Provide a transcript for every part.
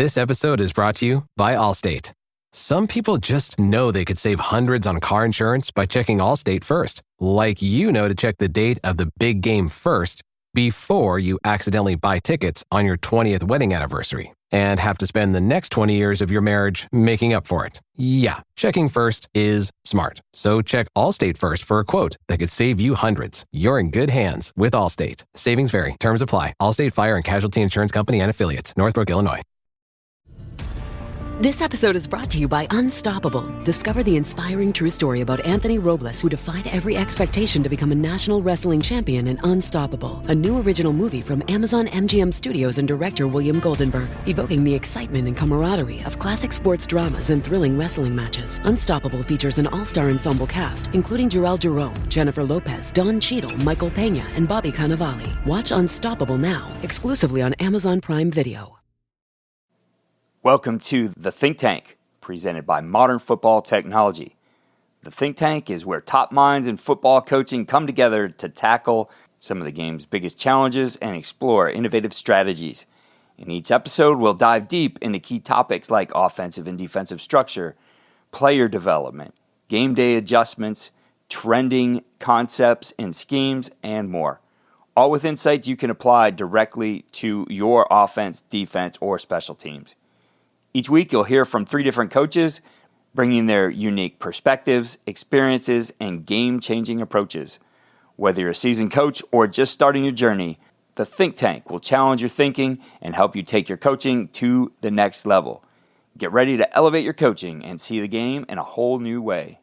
This episode is brought to you by Allstate. Some people just know they could save hundreds on car insurance by checking Allstate first. Like you know to check the date of the big game first before you accidentally buy tickets on your 20th wedding anniversary and have to spend the next 20 years of your marriage making up for it. Yeah, checking first is smart. So check Allstate first for a quote that could save you hundreds. You're in good hands with Allstate. Savings vary. Terms apply. Allstate Fire and Casualty Insurance Company and Affiliates. Northbrook, Illinois. This episode is brought to you by Unstoppable. Discover the inspiring true story about Anthony Robles, who defied every expectation to become a national wrestling champion in Unstoppable, a new original movie from Amazon MGM Studios and director William Goldenberg, evoking the excitement and camaraderie of classic sports dramas and thrilling wrestling matches. Unstoppable features an all-star ensemble cast, including Jarrell Jerome, Jennifer Lopez, Don Cheadle, Michael Pena, and Bobby Cannavale. Watch Unstoppable now, exclusively on Amazon Prime Video. Welcome to The Think Tank, presented by Modern Football Technology. The Think Tank is where top minds in football coaching come together to tackle some of the game's biggest challenges and explore innovative strategies. In each episode, we'll dive deep into key topics like offensive and defensive structure, player development, game day adjustments, trending concepts and schemes, and more. All with insights you can apply directly to your offense, defense, or special teams. Each week, you'll hear from 3 different coaches, bringing their unique perspectives, experiences, and game-changing approaches. Whether you're a seasoned coach or just starting your journey, the Think Tank will challenge your thinking and help you take your coaching to the next level. Get ready to elevate your coaching and see the game in a whole new way.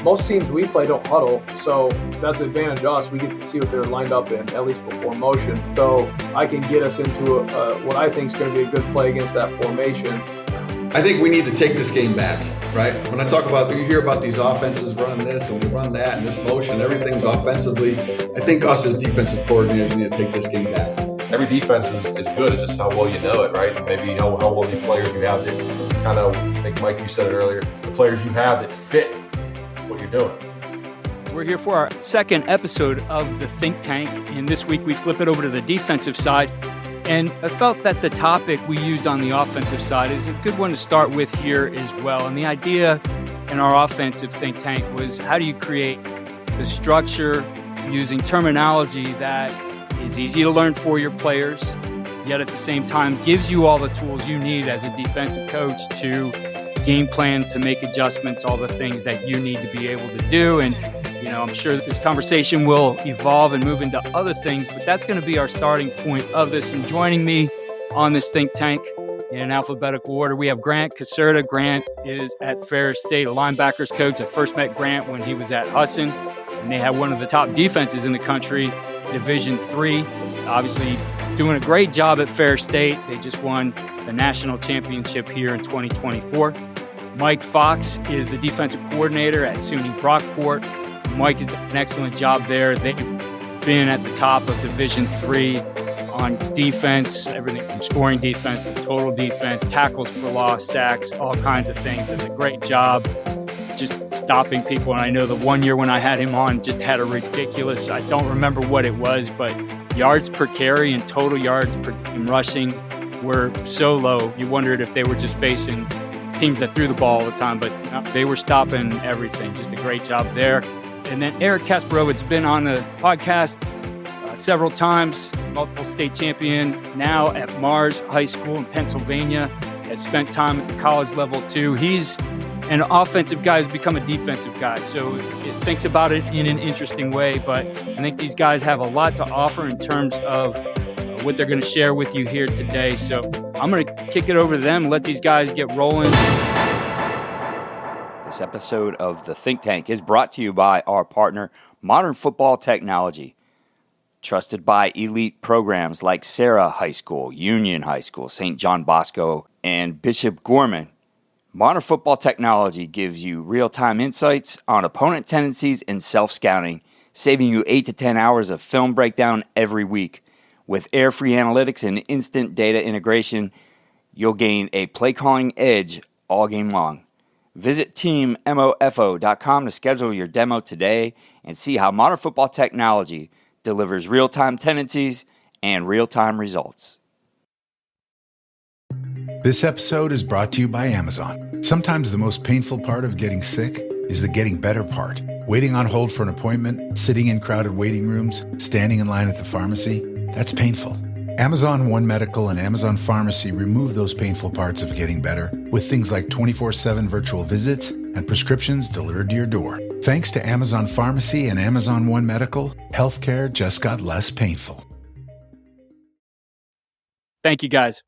Most teams we play don't huddle, so that's the advantage of us. We get to see what they're lined up in, at least before motion. So I can get us into what I think is going to be a good play against that formation. I think we need to take this game back, right? When I talk about, you hear about these offenses running this and they run that and this motion, everything's offensively. I think us as defensive coordinators need to take this game back. Every defense is good. It's just how well you know it, right? And maybe how well the players you have that kind of, I think, Mike, you said it earlier, the players you have that fit what you're doing. We're here for our second episode of The Think Tank, and this week we flip it over to the defensive side. And I felt that the topic we used on the offensive side is a good one to start with here as well. And the idea in our offensive think tank was, how do you create the structure using terminology that is easy to learn for your players, yet at the same time gives you all the tools you need as a defensive coach to game plan, to make adjustments, all the things that you need to be able to do. And, I'm sure that this conversation will evolve and move into other things, but that's going to be our starting point of this. And joining me on this think tank in alphabetical order, we have Grant Caserta. Grant is at Ferris State, a linebackers coach. I first met Grant when he was at Husson, and they had one of the top defenses in the country, Division III. Obviously doing a great job at Ferris State. They just won the national championship here in 2024. Mike Fox is the defensive coordinator at SUNY Brockport. Mike has done an excellent job there. They've been at the top of Division III on defense, everything from scoring defense to total defense, tackles for loss, sacks, all kinds of things. Does a great job just stopping people. And I know the one year when I had him on just had a ridiculous, I don't remember what it was, but yards per carry and total yards per rushing were so low. You wondered if they were just facing teams that threw the ball all the time, but they were stopping everything. Just a great job there. And then Eric Kasperowicz has been on the podcast several times, multiple state champion, now at Mars High School in Pennsylvania, has spent time at the college level too. He's an offensive guy who's become a defensive guy, so it thinks about it in an interesting way. But I think these guys have a lot to offer in terms of what they're going to share with you here today. So I'm going to kick it over to them, let these guys get rolling. This episode of The Think Tank is brought to you by our partner, Modern Football Technology. Trusted by elite programs like Sarah High School, Union High School, St. John Bosco, and Bishop Gorman, Modern Football Technology gives you real-time insights on opponent tendencies and self-scouting, saving you 8 to 10 hours of film breakdown every week. With air-free analytics and instant data integration, You'll gain a play calling edge all game long. Visit teammofo.com to schedule your demo today and see how modern football technology delivers real-time tendencies and real-time results. This episode is brought to you by Amazon. Sometimes the most painful part of getting sick is the getting better part. Waiting on hold for an appointment, sitting in crowded waiting rooms, standing in line at the pharmacy, that's painful. Amazon One Medical and Amazon Pharmacy remove those painful parts of getting better with things like 24/7 virtual visits and prescriptions delivered to your door. Thanks to Amazon Pharmacy and Amazon One Medical, healthcare just got less painful. Thank you, guys.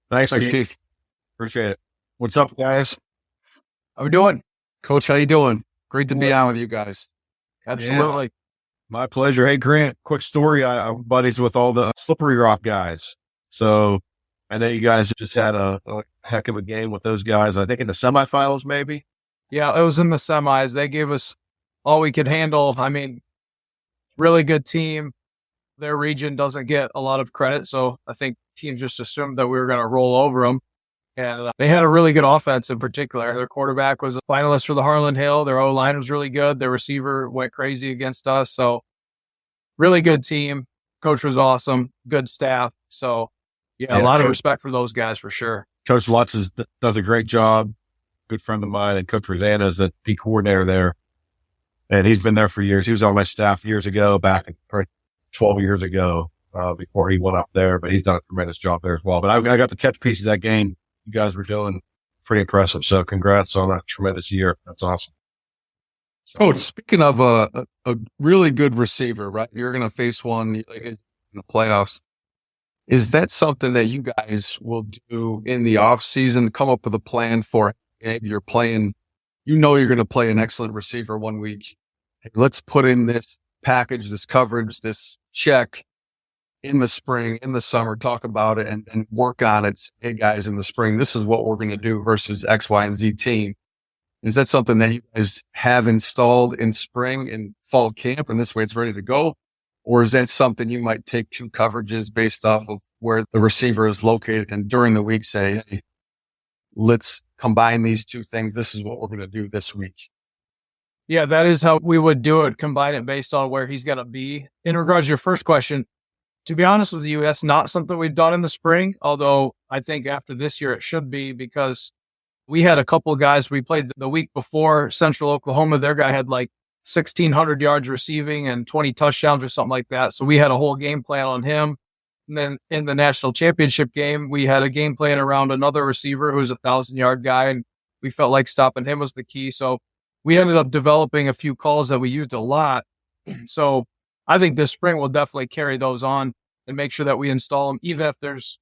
Thanks, Keith. Appreciate it. What's up, guys? How we doing? Coach, how you doing? Great to be on with you guys. Absolutely. Yeah, my pleasure. Hey, Grant, quick story. I'm buddies with all the Slippery Rock guys. So I know you guys just had a heck of a game with those guys. I think in the semifinals, maybe. Yeah, it was in the semis. They gave us all we could handle. I mean, really good team. Their region doesn't get a lot of credit, so I think teams just assumed that we were going to roll over them. And they had a really good offense in particular. Their quarterback was a finalist for the Harlan Hill. Their O-line was really good. Their receiver went crazy against us. So really good team. Coach was awesome. Good staff. So, yeah, a lot of respect for those guys for sure. Coach Lutz does a great job. Good friend of mine. And Coach Rosanna is the D coordinator there. And he's been there for years. He was on my staff years ago, back 12 years ago, before he went up there. But he's done a tremendous job there as well. But I got to catch pieces of that game. You guys were doing pretty impressive. So congrats on a tremendous year. That's awesome. Coach, speaking of a really good receiver, right? You're going to face one in the playoffs. Is that something that you guys will do in the off season? Come up with a plan for you're playing, you're going to play an excellent receiver one week. Hey, let's put in this package, this coverage, this check in the spring, in the summer, talk about it and work on it. Hey guys, in the spring, this is what we're going to do versus X, Y, and Z team. Is that something that you guys have installed in spring and fall camp and this way it's ready to go? Or is that something you might take two coverages based off of where the receiver is located and during the week say, hey, let's combine these two things. This is what we're going to do this week. Yeah, that is how we would do it. Combine it based on where he's going to be. In regards to your first question, to be honest with you, that's not something we've done in the spring, although I think after this year it should be because we had a couple of guys we played the week before Central Oklahoma. Their guy had like 1,600 yards receiving and 20 touchdowns or something like that. So we had a whole game plan on him. And then in the national championship game, we had a game plan around another receiver who was a 1,000-yard guy. And we felt like stopping him was the key. So we ended up developing a few calls that we used a lot. So I think this spring we'll definitely carry those on and make sure that we install them, even if there's,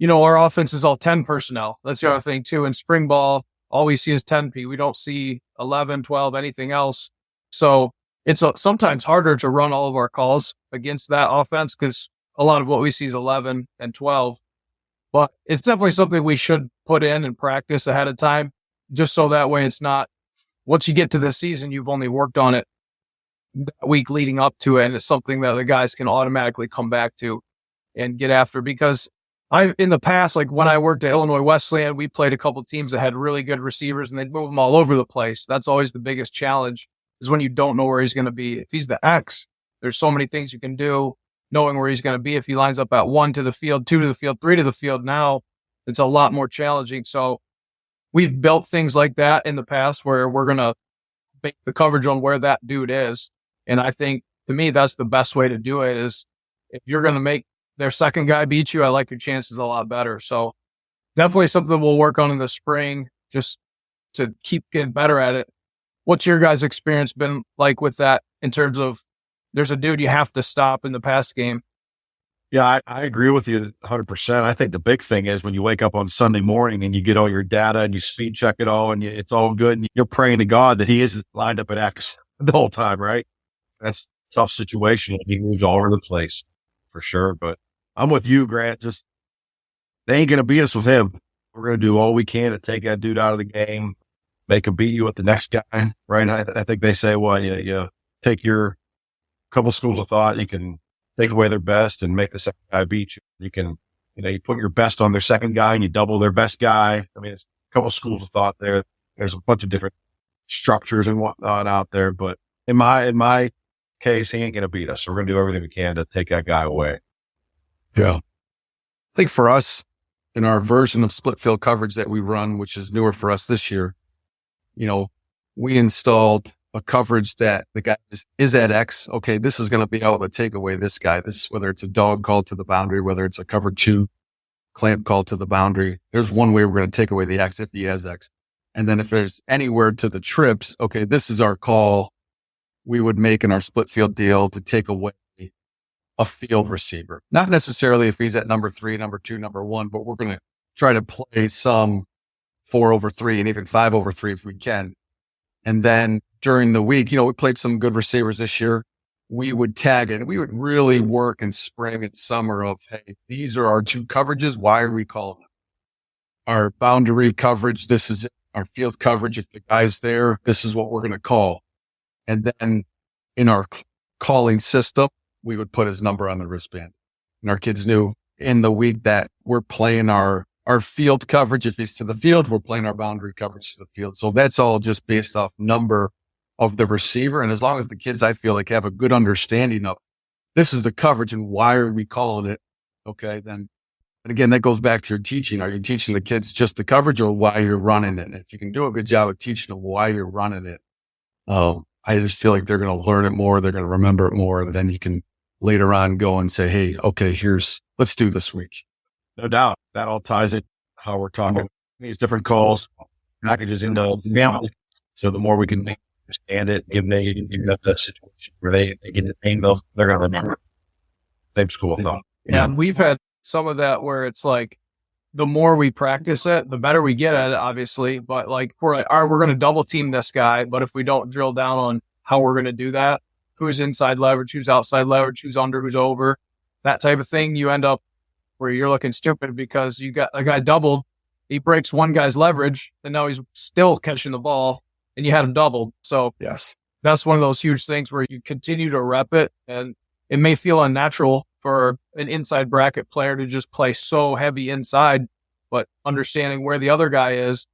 our offense is all 10 personnel. That's the other thing too. In spring ball, all we see is 10P. We don't see 11, 12, anything else. So it's sometimes harder to run all of our calls against that offense because a lot of what we see is 11 and 12. But it's definitely something we should put in and practice ahead of time, just so that way it's not, once you get to this season, you've only worked on it that week leading up to it. And it's something that the guys can automatically come back to and get after. Because in the past, like when I worked at Illinois Wesleyan, we played a couple of teams that had really good receivers and they'd move them all over the place. That's always the biggest challenge is when you don't know where he's going to be. If he's the X, there's so many things you can do knowing where he's going to be. If he lines up at 1 to the field, 2 to the field, 3 to the field, now it's a lot more challenging. So we've built things like that in the past where we're going to make the coverage on where that dude is. And I think, to me, that's the best way to do it is if you're going to make their second guy beat you, I like your chances a lot better. So definitely something we'll work on in the spring just to keep getting better at it. What's your guys' experience been like with that in terms of there's a dude you have to stop in the pass game? Yeah, I agree with you 100%. I think the big thing is when you wake up on Sunday morning and you get all your data and you speed check it all and it's all good and you're praying to God that he is lined up at X the whole time, right? That's a tough situation. He moves all over the place for sure. But I'm with you, Grant. Just they ain't going to beat us with him. We're going to do all we can to take that dude out of the game, make him beat you with the next guy, right? I think they say, well, you take your couple schools of thought, you can take away their best and make the second guy beat you. You can You put your best on their second guy and you double their best guy. I mean, it's a couple of schools of thought there. There's a bunch of different structures and whatnot out there, but in my case, he ain't going to beat us. So we're going to do everything we can to take that guy away. Yeah. I think for us, in our version of split field coverage that we run, which is newer for us this year, we installed a coverage that the guy is at X. Okay, this is going to be able to take away this guy. Whether it's a dog call to the boundary, whether it's a cover 2 clamp call to the boundary. There's one way we're going to take away the X if he has X. And then if there's anywhere to the trips, okay, this is our call we would make in our split field deal to take away a field receiver. Not necessarily if he's at number 3, number 2, number 1, but we're going to try to play some 4/3 and even 5/3 if we can. And then during the week, we played some good receivers this year. We would tag it and we would really work in spring and summer of, hey, these are our 2 coverages. Why are we calling them? Our boundary coverage, this is it. Our field coverage, if the guy's there, this is what we're going to call. And then in our calling system, we would put his number on the wristband. And our kids knew in the week that we're playing our field coverage. If he's to the field, we're playing our boundary coverage to the field. So that's all just based off number of the receiver. And as long as the kids, I feel like, have a good understanding of this is the coverage and why are we calling it? Okay, then. And again, that goes back to your teaching. Are you teaching the kids just the coverage or why you're running it? And if you can do a good job of teaching them why you're running it, I just feel like they're going to learn it more. They're going to remember it more. And then you can later on go and say, hey, okay, let's do this week. No doubt. That all ties it how we're talking these different calls, packages into family. So the more we can understand it, give them the situation where they get the pain bill, they're going to remember. Same school of thought. Yeah. And we've had some of that where it's like, the more we practice it, the better we get at it, obviously. But like, we're going to double team this guy. But if we don't drill down on how we're going to do that, who's inside leverage, who's outside leverage, who's under, who's over, that type of thing, you end up where you're looking stupid because you got a guy doubled. He breaks one guy's leverage and now he's still catching the ball and you had him doubled. So yes, that's one of those huge things where you continue to rep it, and it may feel unnatural for an inside bracket player to just play so heavy inside, but understanding where the other guy is,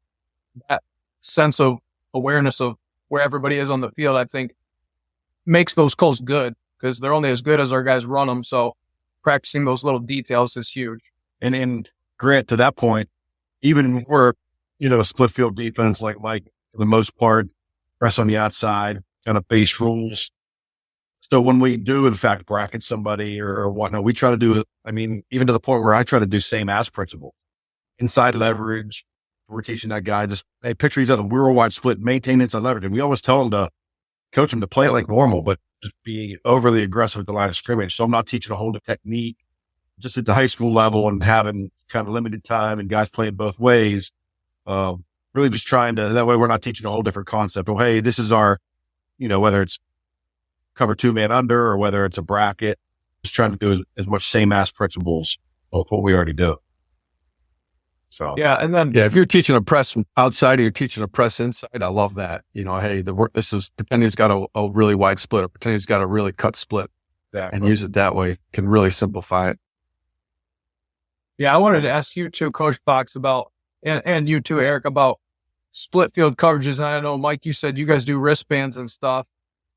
that sense of awareness of where everybody is on the field, I think makes those calls good because they're only as good as our guys run them. So practicing those little details is huge. And Grant, to that point, even we're, a split field defense, like Mike, for the most part, press on the outside, kind of base rules. So when we do, in fact, bracket somebody or whatnot, we try to do it. I mean, even to the point where I try to do same as principle. Inside leverage, we're teaching that guy just, hey, picture he's at a real wide split, maintain inside leverage. And we always tell him to coach him to play it like normal, but just be overly aggressive at the line of scrimmage. So I'm not teaching a whole new technique just at the high school level and having kind of limited time and guys playing both ways. Really just trying to, that way we're not teaching a whole different concept. Oh, hey, this is our, whether it's cover 2-man under or whether it's a bracket, just trying to do as much same ass principles of what we already do. So, yeah. And then, if you're teaching a press outside or you're teaching a press inside, I love that. Hey, pretend he's got a really wide split or pretend he's got a really cut split and use it that way can really simplify it. Yeah. I wanted to ask you too, Coach Fox, about, and you too, Eric, about split field coverages. And I know, Mike, you said you guys do wristbands and stuff.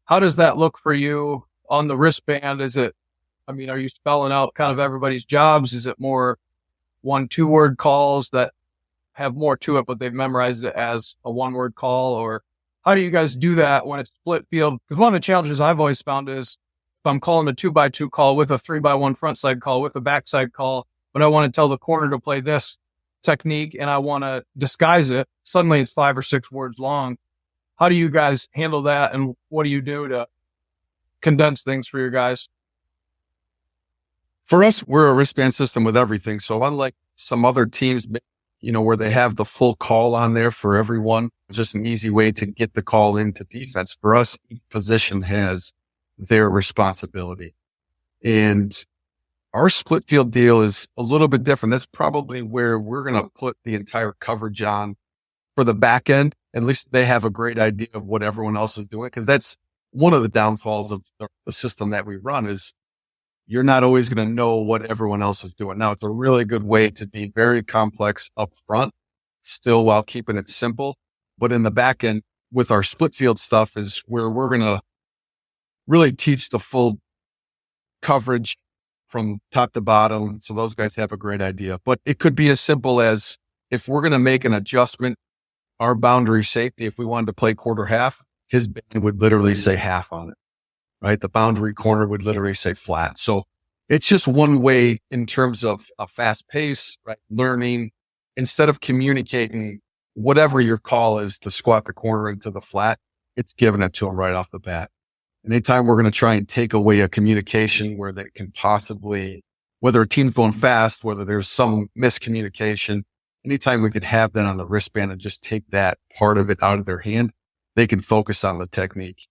How does that look for you on the wristband? Are you spelling out kind of everybody's jobs? Is it more 1-2 word calls that have more to it, but they've memorized it as a 1-word call? Or how do you guys do that when it's split field? Because one of the challenges I've always found is if I'm calling a 2x2 call with a 3x1 front side call with a backside call, but I want to tell the corner to play this technique and I want to disguise it, suddenly it's 5 or 6 words long. How do you guys handle that? And what do you do to condense things for your guys? For us, we're a wristband system with everything. So unlike some other teams, where they have the full call on there for everyone, it's just an easy way to get the call into defense. For us, each position has their responsibility. And our split field deal is a little bit different. That's probably where we're going to put the entire coverage on for the back end. At least they have a great idea of what everyone else is doing. Because that's one of the downfalls of the system that we run is you're not always going to know what everyone else is doing. Now, it's a really good way to be very complex up front, still while keeping it simple. But in the back end, with our split field stuff is where we're going to really teach the full coverage from top to bottom. So those guys have a great idea. But it could be as simple as, if we're going to make an adjustment, our boundary safety, if we wanted to play quarter half, his band would literally say half on it, right? The boundary corner would literally say flat. So it's just one way in terms of a fast pace, right? Learning, instead of communicating whatever your call is to squat the corner into the flat, it's giving it to them right off the bat. Anytime we're going to try and take away a communication where they can possibly, whether a team's going fast, whether there's some miscommunication, anytime we could have that on the wristband and just take that part of it out of their hand, they can focus on the technique.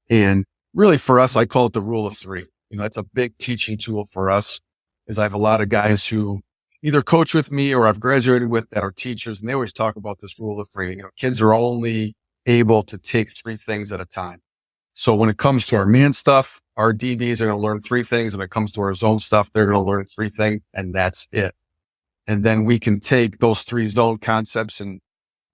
And really for us, I call it the rule of three. That's a big teaching tool for us, is I have a lot of guys who either coach with me or I've graduated with that are teachers, and they always talk about this rule of three. Kids are only able to take 3 things at a time. So when it comes to our man stuff, our DBs are going to learn 3 things. When it comes to our zone stuff, they're going to learn 3 things, and that's it. And then we can take those 3 zone concepts, and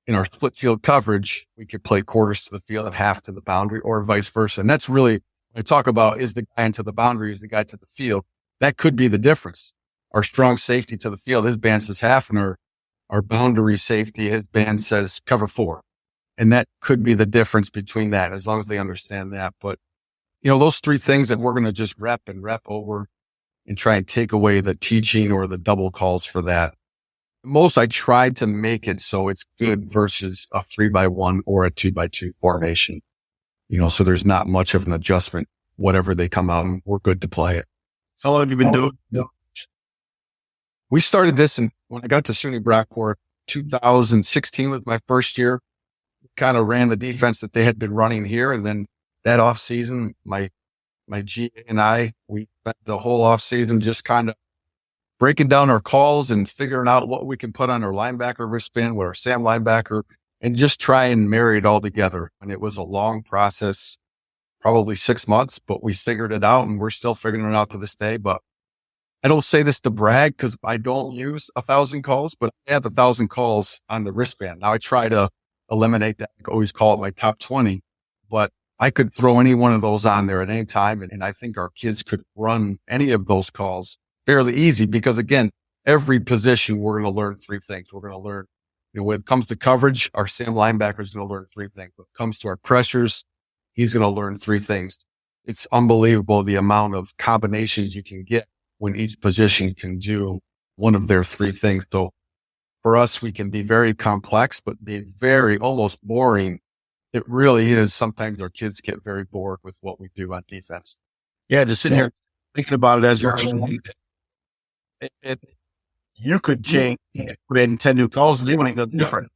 in our split field coverage, we could play quarters to the field and half to the boundary, or vice versa. And that's really what I talk about, is the guy into the boundary, is the guy to the field. That could be the difference. Our strong safety to the field, his band says half, and our boundary safety, his band says cover 4. And that could be the difference between that, as long as they understand that. But, those 3 things that we're going to just rep over and try and take away the teaching or the double calls for that. Most, I tried to make it so it's good versus a 3-by-1 or a 2-by-2 formation. So there's not much of an adjustment. Whatever they come out, and we're good to play it. How long have you been doing? We started this when I got to SUNY Brockport, 2016 was my first year. Kind of ran the defense that they had been running here. And then that off season, my GA and I, we spent the whole off season just kind of breaking down our calls and figuring out what we can put on our linebacker wristband with our Sam linebacker, and just try and marry it all together. And it was a long process, probably 6 months, but we figured it out, and we're still figuring it out to this day. But I don't say this to brag, because I don't use 1,000 calls, but I have 1,000 calls on the wristband. Now I try to eliminate that. I always call it my top 20, but I could throw any one of those on there at any time. And I think our kids could run any of those calls fairly easy, because again, every position, we're going to learn 3 things. We're going to learn, when it comes to coverage, our Sam linebacker is going to learn 3 things. When it comes to our pressures, he's going to learn 3 things. It's unbelievable the amount of combinations you can get when each position can do one of their 3 things. So for us, we can be very complex, but be very almost boring. It really is. Sometimes our kids get very bored with what we do on defense. Yeah, just sitting here thinking about it as you're you could change, put in 10 new calls, and they wouldn't go different,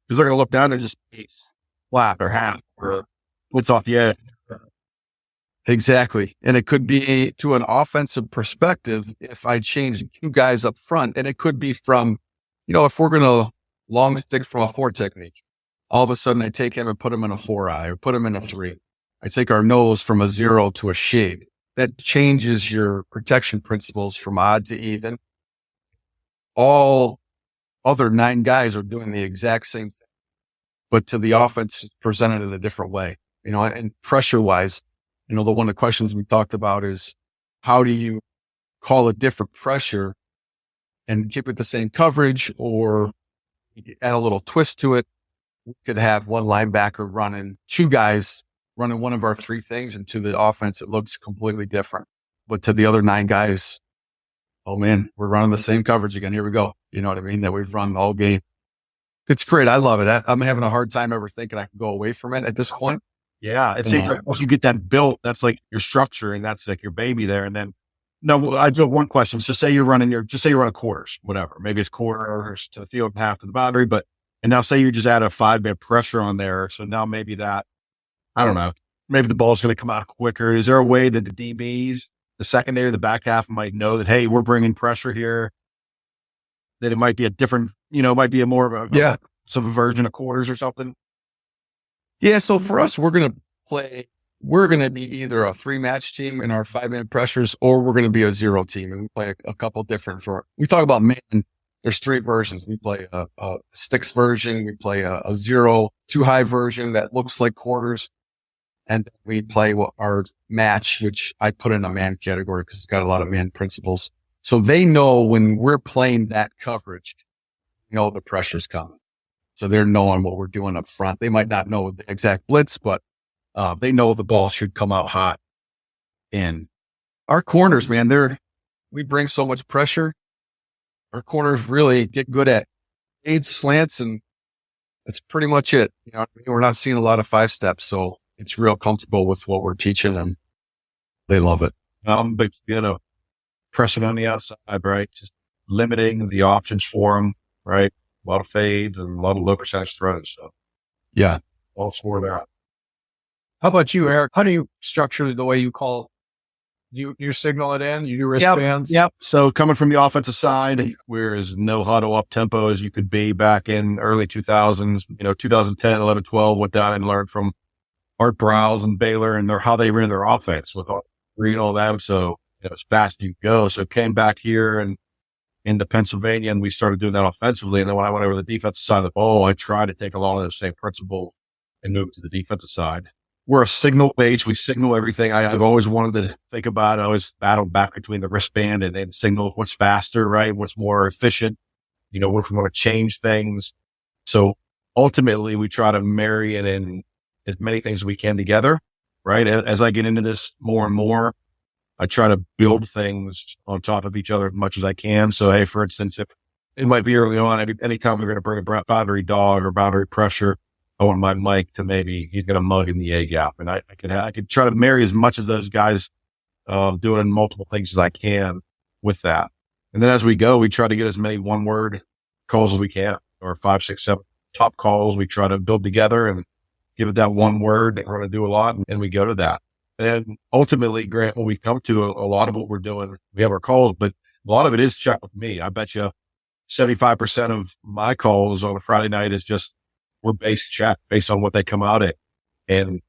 because they're going to look down and just ace, flat, or half, or what's off the edge. Exactly. And it could be to an offensive perspective, if I change 2 guys up front, and it could be from, if we're going to long stick from a 4 technique, all of a sudden I take him and put him in a 4-eye or put him in a 3. I take our nose from a 0 to a shade. That changes your protection principles from odd to even. All other 9 guys are doing the exact same thing, but to the offense, presented in a different way, and pressure wise, the one of the questions we talked about is, how do you call a different pressure and keep it the same coverage, or add a little twist to it? We could have one linebacker running, 2 guys running one of our 3 things, and to the offense, it looks completely different. But to the other 9 guys, oh man, we're running the same coverage again. Here we go. You know what I mean? That we've run all game. It's great. I love it. I'm having a hard time ever thinking I can go away from it at this point. Yeah. It's like once you get that built, that's like your structure, and that's like your baby there. And then, no, I do have one question. So say you're running quarters, whatever. Maybe it's quarters to the field, half to the boundary, and now say you just add a 5-bit pressure on there. So now maybe that, I don't know, maybe the ball's going to come out quicker. Is there a way that the DBs, the secondary, the back half might know that, hey, we're bringing pressure here, that it might be a different, it might be a more of some version of quarters or something? Yeah. So for us, we're going to play we're going to be either a 3-match team in our 5-man pressures, or we're going to be a 0 team. And we play a couple different we talk about man. There's 3 versions. We play a sticks version. We play a 0 too high version that looks like quarters. And we play our match, which I put in a man category because it's got a lot of man principles. So they know when we're playing that coverage, the pressure's coming. So they're knowing what we're doing up front. They might not know the exact blitz, but they know the ball should come out hot. And our corners, man, we bring so much pressure. Our corners really get good at aids, slants, and that's pretty much it. We're not seeing a lot of 5 steps, so it's real comfortable with what we're teaching, and they love it. But pressing on the outside, right? Just limiting the options for them, right? A lot of fades and a lot of low percentage throws. So yeah, all for that. How about you, Eric? How do you structure the way you call? You signal it in? You do wristbands? Yep. So coming from the offensive side, we're as no huddle up tempo as you could be back in early 2000s, 2010, 11, 12, went down and learned from Art Browse and Baylor and how they ran their offense with all that. So as fast as you go. So came back here and into Pennsylvania, and we started doing that offensively. And then when I went over to the defensive side of the ball, I tried to take a lot of those same principles and move to the defensive side. We're a signal page. We signal everything. I've always wanted to think about it. I always battled back between the wristband and signal what's faster, right? What's more efficient, if we want to change things. So ultimately we try to marry it in as many things as we can together, right? As I get into this more and more, I try to build things on top of each other as much as I can. So, hey, for instance, if it might be early on, anytime we're going to bring a boundary dog or boundary pressure, I want my Mike to he's going to mug in the A gap. And I could try to marry as much of those guys, doing multiple things as I can with that. And then as we go, we try to get as many 1-word calls as we can, or 5, 6, 7 top calls. We try to build together and give it that 1 word that we're going to do a lot. And we go to that. And ultimately, Grant, when we come to a lot of what we're doing, we have our calls, but a lot of it is check with me. I bet you 75% of my calls on a Friday night is just, we're base check based on what they come out at. And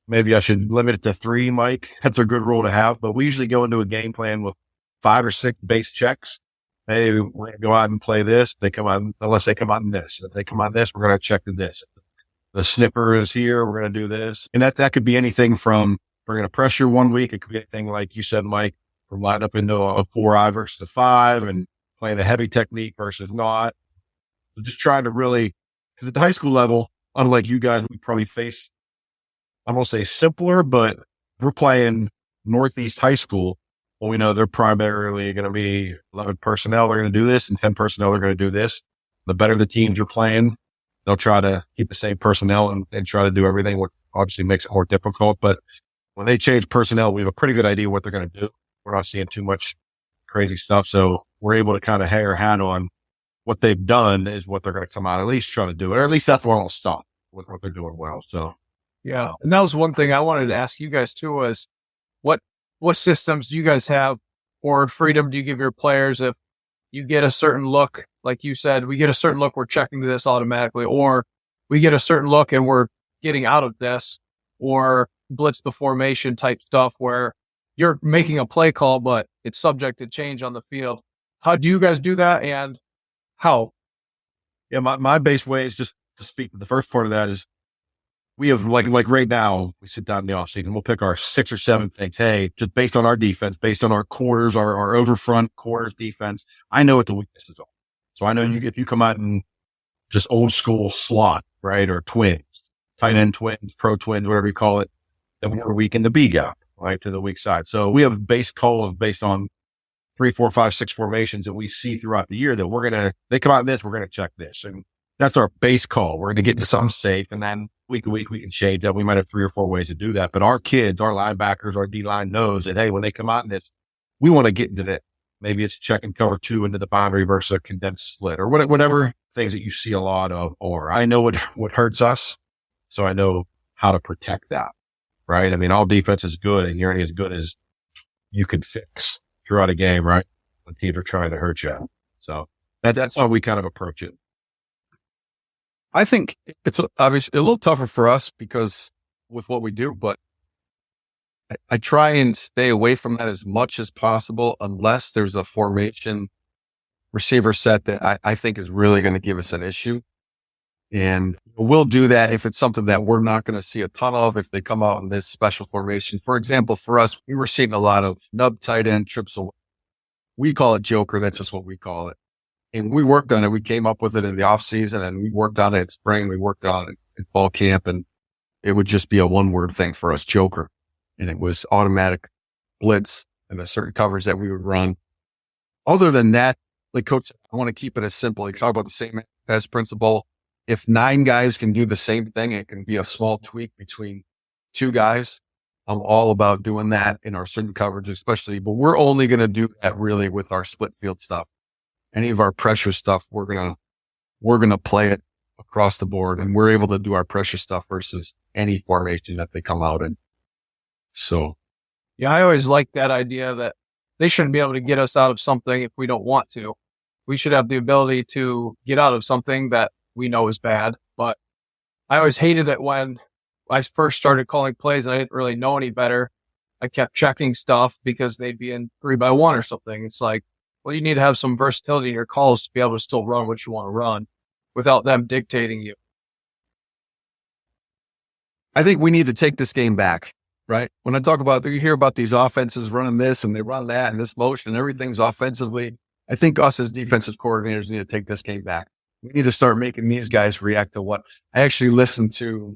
maybe I should limit it to 3, Mike. That's a good rule to have, but we usually go into a game plan with 5 or 6 base checks. Hey, we're going to go out and play this. Unless they come out in this. If they come out in this, we're going to check to this. The snipper is here. We're going to do this. And that could be anything from, we're going to pressure 1 week. It could be anything like you said, Mike, from lining up into a 4-eye versus a 5 and playing a heavy technique versus not. So just trying to really, because at the high school level, unlike you guys, we probably face, I'm going to say simpler, but we're playing Northeast High School. Well, we know they're primarily going to be 11 personnel. They're going to do this, and 10 personnel, they're going to do this. The better the teams are playing, they'll try to keep the same personnel and try to do everything, which obviously makes it more difficult. But when they change personnel, we have a pretty good idea what they're going to do. We're not seeing too much crazy stuff. So we're able to kind of hang our hat on what they've done is what they're going to come out, at least try to do it. Or at least that's where I'll stop with what they're doing well. So, yeah. And that was one thing I wanted to ask you guys too, was what systems do you guys have, or freedom do you give your players if you get a certain look? Like you said, we get a certain look, we're checking this automatically, or we get a certain look and we're getting out of this, or blitz the formation type stuff where you're making a play call, but it's subject to change on the field. How do you guys do that, and how? Yeah, my base way is just to speak. The first part of that is we have like right now, we sit down in the offseason, we'll pick our 6 or 7 things. Hey, just based on our defense, based on our quarters, our overfront quarters defense, I know what the weaknesses are. So I know if you come out and just old school slot, right, or twins, tight end twins, pro twins, whatever you call it, then we're weak in the B gap, right, to the weak side. So we have base calls based on 3, 4, 5, 6 formations that we see throughout the year that they come out in this, we're going to check this. And that's our base call. We're going to get into something safe. And then week to week, we can change that. We might have 3 or 4 ways to do that. But our kids, our linebackers, our D-line knows that, hey, when they come out in this, we want to get into that. Maybe it's checking cover 2 into the boundary versus a condensed split, or whatever things that you see a lot of. Or I know what hurts us, so I know how to protect that, right? I mean, all defense is good, and you're only as good as you can fix throughout a game, right? When teams are trying to hurt you. So that's how we kind of approach it. I think it's obviously a little tougher for us because with what we do, but I try and stay away from that as much as possible, unless there's a formation receiver set that I think is really going to give us an issue. And we'll do that if it's something that we're not going to see a ton of, if they come out in this special formation. For example, for us, we were seeing a lot of nub tight end trips away. We call it Joker. That's just what we call it. And we worked on it. We came up with it in the off season, and we worked on it in spring. We worked on it in fall camp, and it would just be a one-word thing for us, Joker. And it was automatic blitz and the certain covers that we would run. Other than that, like Coach, I want to keep it as simple. You talk about the same as principle. If 9 guys can do the same thing, it can be a small tweak between 2 guys. I'm all about doing that in our certain coverage, especially, but we're only going to do that really with our split field stuff. Any of our pressure stuff, we're going to play it across the board, and we're able to do our pressure stuff versus any formation that they come out in. So, yeah, I always like that idea that they shouldn't be able to get us out of something if we don't want to. We should have the ability to get out of something that we know is bad. But I always hated it when I first started calling plays and I didn't really know any better. I kept checking stuff because they'd be in 3-by-1 or something. It's like, well, you need to have some versatility in your calls to be able to still run what you want to run without them dictating you. I think we need to take this game back, right? When I talk about, you hear about these offenses running this and they run that and this motion, everything's offensively. I think us as defensive coordinators need to take this game back. We need to start making these guys react to what I actually listened to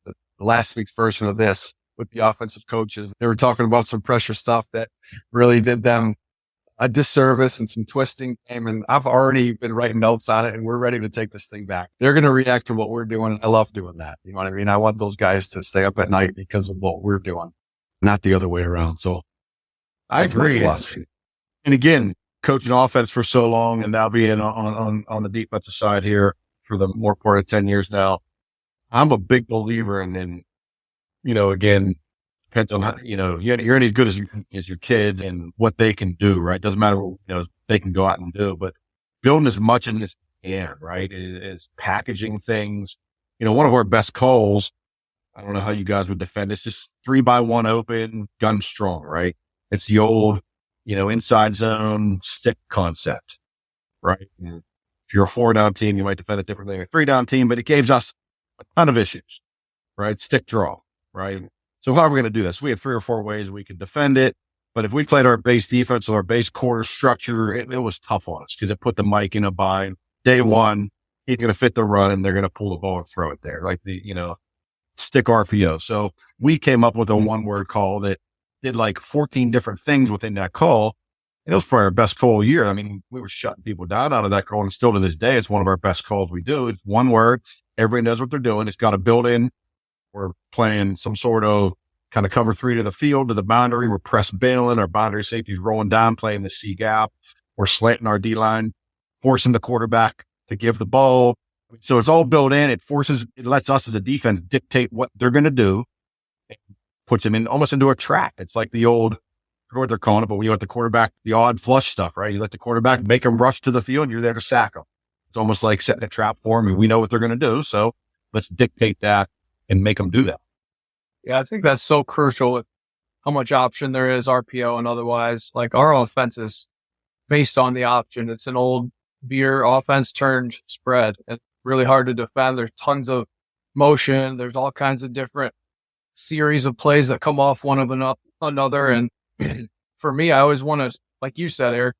the last week's version of this with the offensive coaches. They were talking about some pressure stuff that really did them a disservice and some twisting came, and I've already been writing notes on it, and we're ready to take this thing back. They're going to react to what we're doing. I love doing that. You know what I mean? I want those guys to stay up at night because of what we're doing, not the other way around. So I agree. And again, coaching offense for so long and now being on the defensive side here for the more part of 10 years now, I'm a big believer in again, depends on how, you're only as good as your kids and what they can do, right? Doesn't matter what, they can go out and do, but building as much in this air, right? Is packaging things. One of our best calls, I don't know how you guys would defend. It's just 3-by-1 open, gun strong, right? It's the old, inside zone stick concept, right? And if you're a 4-down team, you might defend it differently than a 3-down team, but it gives us a ton of issues, right? Stick draw, right? So how are we going to do this? We have 3 or 4 ways we could defend it. But if we played our base defense or our base quarter structure, it was tough on us because it put the Mike in a bind. Day one, he's going to fit the run and they're going to pull the ball and throw it there, like the, stick RPO. So we came up with a one-word call that did like 14 different things within that call. And it was probably our best call year. I mean, we were shutting people down out of that call, and still to this day, it's one of our best calls we do. It's one word. Everybody knows what they're doing. It's got a built-in. We're playing some sort of kind of cover 3 to the field, to the boundary. We're press bailing. Our boundary safety's rolling down, playing the C gap. We're slanting our D-line, forcing the quarterback to give the ball. So it's all built in. It lets us as a defense dictate what they're going to do. It puts them in almost into a trap. It's like the old, I forget what they're calling it, but when you let the quarterback, the odd flush stuff, right? You let the quarterback make them rush to the field. You're there to sack them. It's almost like setting a trap for them, and we know what they're going to do. So let's dictate that and make them do that. Yeah, I think that's so crucial with how much option there is, RPO and otherwise. Like, our offense is based on the option. It's an old beer offense turned spread. It's really hard to defend. There's tons of motion. There's all kinds of different series of plays that come off one of another. And for me, I always want to, like you said, Eric,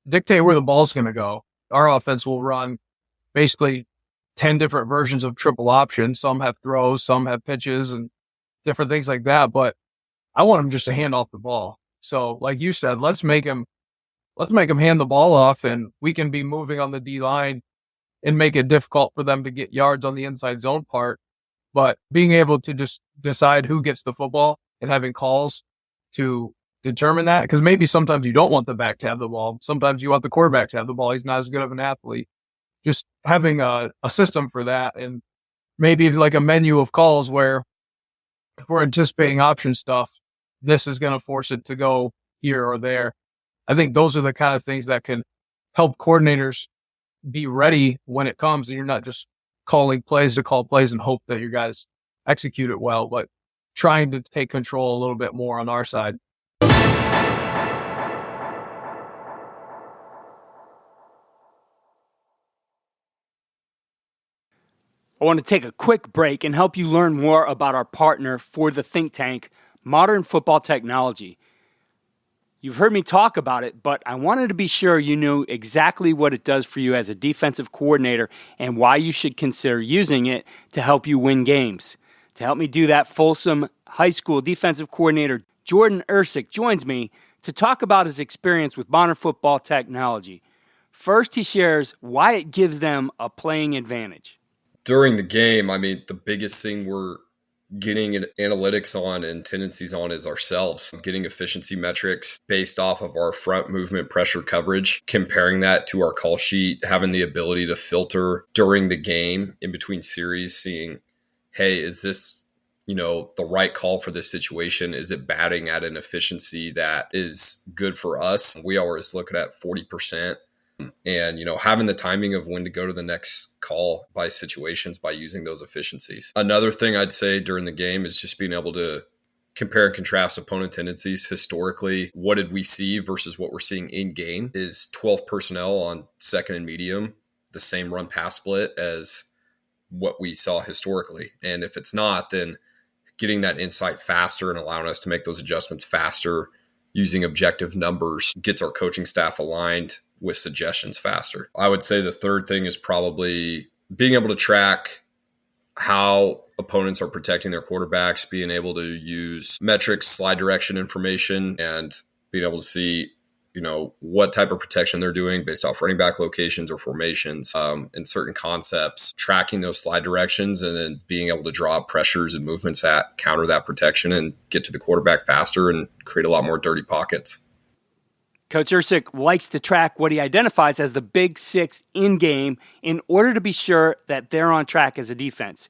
dictate where the ball's going to go. Our offense will run basically 10 different versions of triple option. Some have throws, some have pitches and different things like that. But I want them just to hand off the ball. So like you said, let's make them hand the ball off, and we can be moving on the D line and make it difficult for them to get yards on the inside zone part. But being able to just decide who gets the football and having calls to determine that, because maybe sometimes you don't want the back to have the ball. Sometimes you want the quarterback to have the ball. He's not as good of an athlete. Just having a system for that, and maybe like a menu of calls where if we're anticipating option stuff, this is going to force it to go here or there. I think those are the kind of things that can help coordinators be ready when it comes, and you're not just calling plays to call plays and hope that your guys execute it well. But trying to take control a little bit more on our side. I want to take a quick break and help you learn more about our partner for the think tank, Modern Football Technology. You've heard me talk about it, but I wanted to be sure you knew exactly what it does for you as a defensive coordinator and why you should consider using it to help you win games. To help me do that, Folsom High School defensive coordinator Jordan Ersick joins me to talk about his experience with Modern Football Technology. First, he shares why it gives them a playing advantage. During the game, I mean, the biggest thing we're getting analytics on and tendencies on is ourselves, getting efficiency metrics based off of our front movement pressure coverage, comparing that to our call sheet, having the ability to filter during the game in between series, seeing, hey, is this, the right call for this situation? Is it batting at an efficiency that is good for us? We always look at 40%. And, having the timing of when to go to the next call by situations by using those efficiencies. Another thing I'd say during the game is just being able to compare and contrast opponent tendencies. Historically, what did we see versus what we're seeing in game? Is 12 personnel on second and medium the same run pass split as what we saw historically? And if it's not, then getting that insight faster and allowing us to make those adjustments faster using objective numbers gets our coaching staff aligned with suggestions faster. I would say the third thing is probably being able to track how opponents are protecting their quarterbacks, being able to use metrics, slide direction information, and being able to see, what type of protection they're doing based off running back locations or formations, and certain concepts, tracking those slide directions and then being able to draw up pressures and movements that counter that protection and get to the quarterback faster and create a lot more dirty pockets. Coach Ersick likes to track what he identifies as the big six in-game in order to be sure that they're on track as a defense.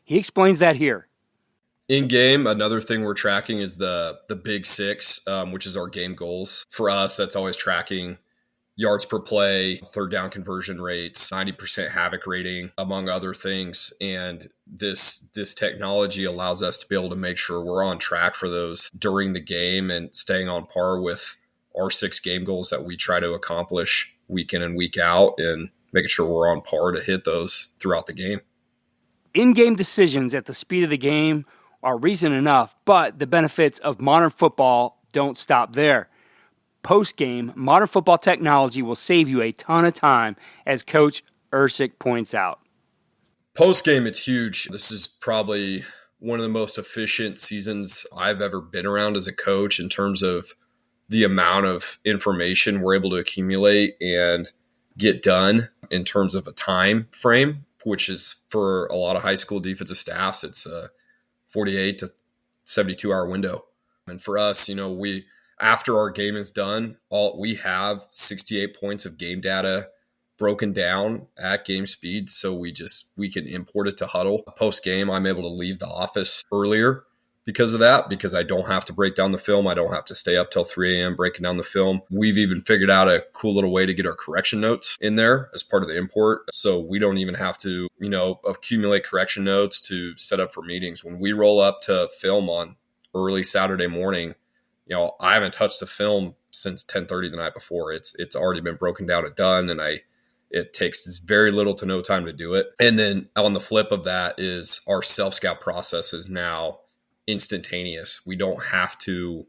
He explains that here. In-game, another thing we're tracking is the big six, which is our game goals. For us, that's always tracking yards per play, third down conversion rates, 90% havoc rating, among other things. And this technology allows us to be able to make sure we're on track for those during the game and staying on par with our 6 game goals that we try to accomplish week in and week out, and making sure we're on par to hit those throughout the game. In-game decisions at the speed of the game are reason enough, but the benefits of modern football don't stop there. Post-game, Modern Football Technology will save you a ton of time, as Coach Ersick points out. Post-game, it's huge. This is probably one of the most efficient seasons I've ever been around as a coach in terms of the amount of information we're able to accumulate and get done in terms of a time frame, which is for a lot of high school defensive staffs, it's a 48 to 72 hour window. And for us, we, after our game is done, we have 68 points of game data broken down at game speed. So we can import it to Huddle. Post game, I'm able to leave the office earlier because of that, because I don't have to break down the film. I don't have to stay up till 3 a.m. breaking down the film. We've even figured out a cool little way to get our correction notes in there as part of the import. So we don't even have to, accumulate correction notes to set up for meetings. When we roll up to film on early Saturday morning, I haven't touched the film since 10:30 the night before. It's already been broken down and done, and it takes very little to no time to do it. And then on the flip of that is our self-scout process is now instantaneous. We don't have to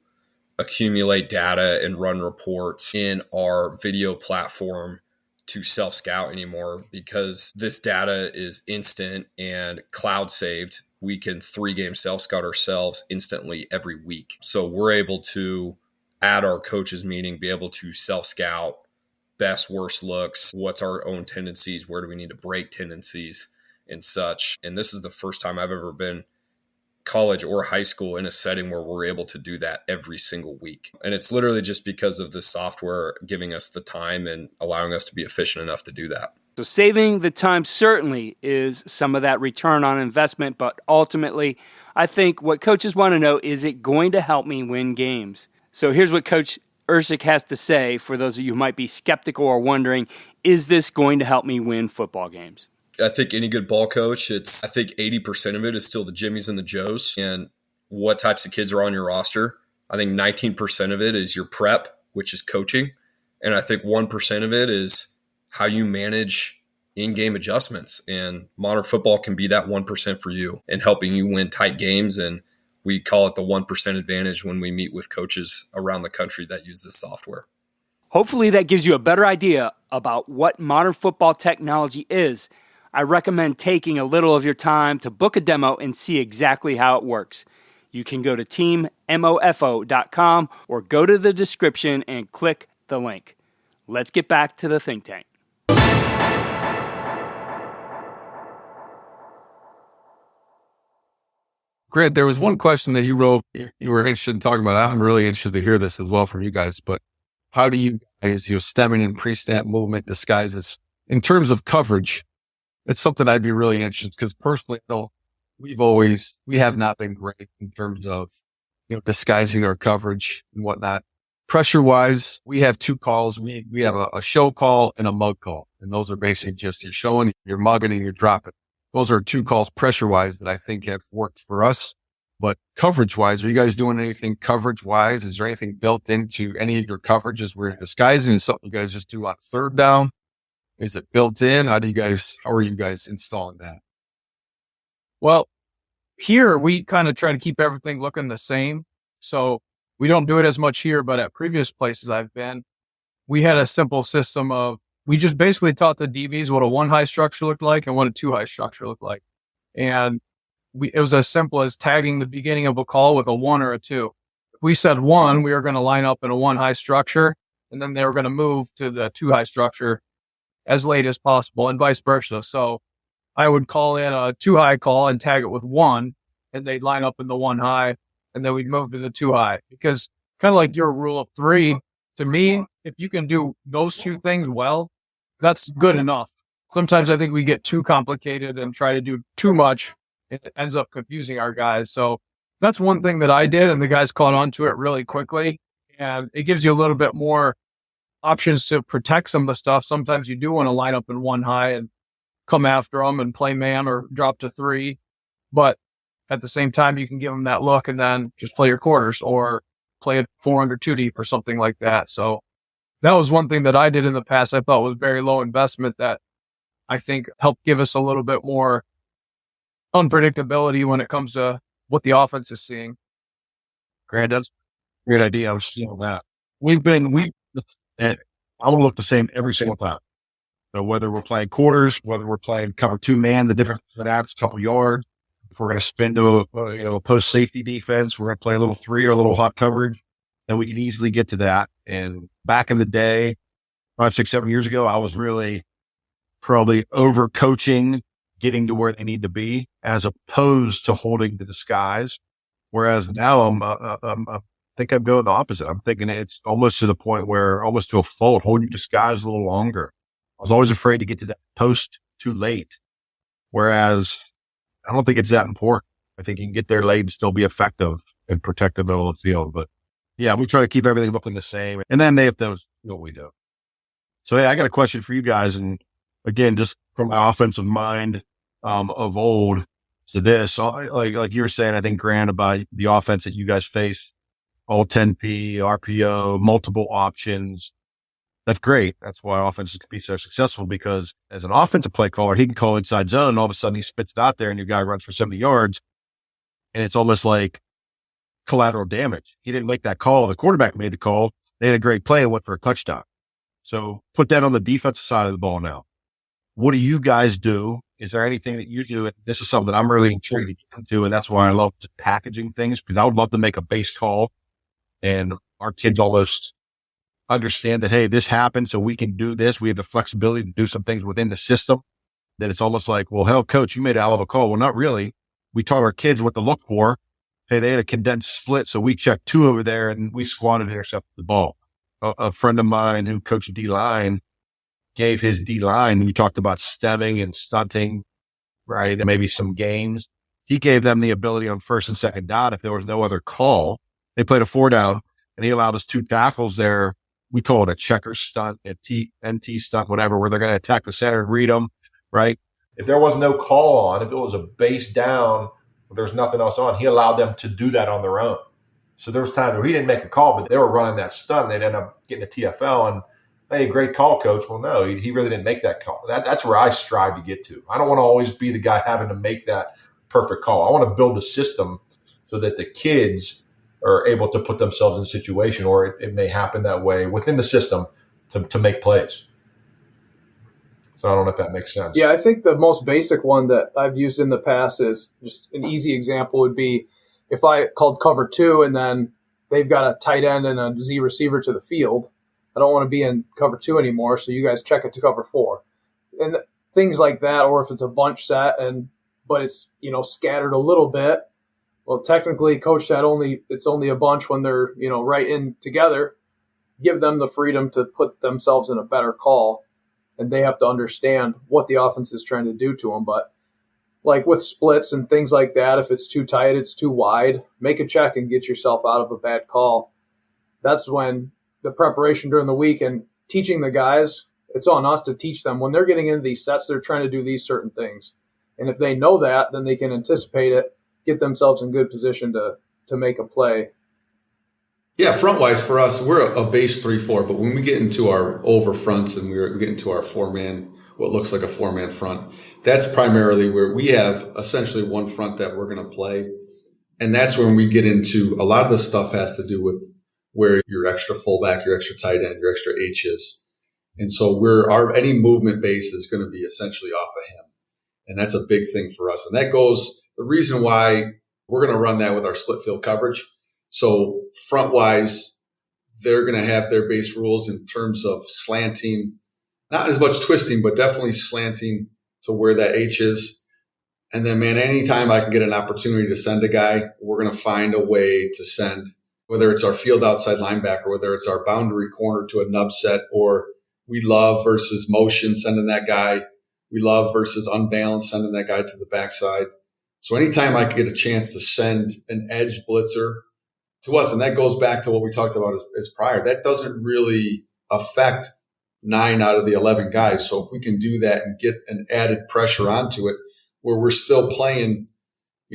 accumulate data and run reports in our video platform to self-scout anymore, because this data is instant and cloud saved. We can 3-game self-scout ourselves instantly every week. So we're able to, at our coaches meeting, be able to self-scout best, worst looks, what's our own tendencies, where do we need to break tendencies and such. And this is the first time I've ever been college or high school in a setting where we're able to do that every single week. And it's literally just because of this software giving us the time and allowing us to be efficient enough to do that. So saving the time certainly is some of that return on investment, but ultimately, I think what coaches want to know, is it going to help me win games? So here's what Coach Ersick has to say for those of you who might be skeptical or wondering, is this going to help me win football games? I think any good ball coach, I think 80% of it is still the Jimmies and the Joes. And what types of kids are on your roster. I think 19% of it is your prep, which is coaching. And I think 1% of it is how you manage in-game adjustments. And modern football can be that 1% for you and helping you win tight games. And we call it the 1% advantage when we meet with coaches around the country that use this software. Hopefully that gives you a better idea about what modern football technology is. I recommend taking a little of your time to book a demo and see exactly how it works. You can go to teammofo.com or go to the description and click the link. Let's get back to the think tank. Grant, there was one question that you wrote you were interested in talking about. I'm really interested to hear this as well from you guys, but how do you guys, stemming and pre-snap movement disguises in terms of coverage? It's something I'd be really interested because personally, we have not been great in terms of, disguising our coverage and whatnot. Pressure wise, we have two calls. We have a show call and a mug call. And those are basically just you're showing, you're mugging, and you're dropping. Those are two calls pressure wise that I think have worked for us. But coverage wise, are you guys doing anything coverage wise? Is there anything built into any of your coverages where you're disguising? Is something you guys just do on third down? Is it built in? How are you guys installing that? Well, here we kind of try to keep everything looking the same. So we don't do it as much here, but at previous places I've been, we had a simple system of, we just basically taught the DBs what a 1-high structure looked like and what a 2-high structure looked like. And it was as simple as tagging the beginning of a call with a 1 or a 2. If we said 1, we were going to line up in a 1-high structure, and then they were going to move to the 2-high structure as late as possible and vice versa. So I would call in a 2-high call and tag it with 1, and they'd line up in the 1-high, and then we'd move to the 2-high. Because kind of like your rule of 3, to me, if you can do those two things well, that's good enough. Sometimes I think we get too complicated and try to do too much. It ends up confusing our guys. So that's one thing that I did, and the guys caught on to it really quickly. And it gives you a little bit more options to protect some of the stuff. Sometimes you do want to line up in 1-high and come after them and play man or drop to 3. But at the same time, you can give them that look and then just play your quarters or play it 4 under 2 deep or something like that. So that was one thing that I did in the past I thought was very low investment that I think helped give us a little bit more unpredictability when it comes to what the offense is seeing. Grant, that's a great idea. I was seeing that. I want to look the same every single time. So whether we're playing quarters, whether we're playing cover 2 man, the difference between that's a couple yards. If we're going to spin to a post safety defense, we're going to play a little 3 or a little hot coverage, then we can easily get to that. And back in the day, 5, 6, 7 years ago, I was really probably over coaching, getting to where they need to be, as opposed to holding the disguise. Whereas now I think I'm going the opposite. I'm thinking it's almost to the point where, almost to a fault, holding disguise a little longer. I was always afraid to get to that post too late. Whereas I don't think it's that important. I think you can get there late and still be effective and protect the middle of the field. But yeah, we try to keep everything looking the same. And then they have to know what we do. So hey, I got a question for you guys. And again, just from my offensive mind of old to this, like you were saying, I think, Grant, about the offense that you guys face, all 10P, RPO, multiple options. That's great. That's why offenses can be so successful, because as an offensive play caller, he can call inside zone and all of a sudden he spits it out there and your guy runs for 70 yards. And it's almost like collateral damage. He didn't make that call. The quarterback made the call. They had a great play and went for a touchdown. So put that on the defensive side of the ball now. What do you guys do? Is there anything that you do? And this is something that I'm really intrigued to get into. And that's why I love just packaging things, because I would love to make a base call and our kids almost understand that, hey, this happened, so we can do this. We have the flexibility to do some things within the system. That it's almost like, well, hell, coach, you made a hell of a call. Well, not really. We taught our kids what to look for. Hey, they had a condensed split, so we checked 2 over there and we squatted and intercepted the ball. A friend of mine who coached D-line gave his D-line, we talked about stemming and stunting, right, and maybe some games. He gave them the ability on first and second down, if there was no other call. They played a 4 down, and he allowed us 2 tackles there. We call it a checker stunt, a NT stunt, whatever, where they're going to attack the center and read them, right? If there was no call on, if it was a base down, there's nothing else on. He allowed them to do that on their own. So there was times where he didn't make a call, but they were running that stunt. They'd end up getting a TFL and, hey, great call, coach. Well, no, he really didn't make that call. That's where I strive to get to. I don't want to always be the guy having to make that perfect call. I want to build the system so that the kids are able to put themselves in a situation, or it may happen that way within the system to make plays. So I don't know if that makes sense. Yeah, I think the most basic one that I've used in the past is just an easy example would be if I called cover 2 and then they've got a tight end and a Z receiver to the field. I don't want to be in cover 2 anymore, so you guys check it to cover 4. And things like that, or if it's a bunch set but it's, scattered a little bit. Well, technically, coach said it's only a bunch when they're, right in together. Give them the freedom to put themselves in a better call, and they have to understand what the offense is trying to do to them. But like with splits and things like that, if it's too tight, it's too wide, make a check and get yourself out of a bad call. That's when the preparation during the week and teaching the guys, it's on us to teach them. When they're getting into these sets, they're trying to do these certain things. And if they know that, then they can anticipate it, get themselves in good position to make a play. Yeah, front-wise for us, we're a base 3-4, but when we get into our over fronts and we get into our 4-man, what looks like a 4-man front, that's primarily where we have essentially one front that we're going to play. And that's when we get into a lot of the stuff has to do with where your extra fullback, your extra tight end, your extra H is. And so any movement base is going to be essentially off of him. And that's a big thing for us. And that goes, the reason why we're going to run that with our split field coverage. So front-wise, they're going to have their base rules in terms of slanting, not as much twisting, but definitely slanting to where that H is. And then, man, anytime I can get an opportunity to send a guy, we're going to find a way to send, whether it's our field outside linebacker, whether it's our boundary corner to a nub set, or we love versus motion, sending that guy. We love versus unbalanced, sending that guy to the backside. So anytime I can get a chance to send an edge blitzer to us, and that goes back to what we talked about as prior, that doesn't really affect 9 out of the 11 guys. So if we can do that and get an added pressure onto it, where we're still playing,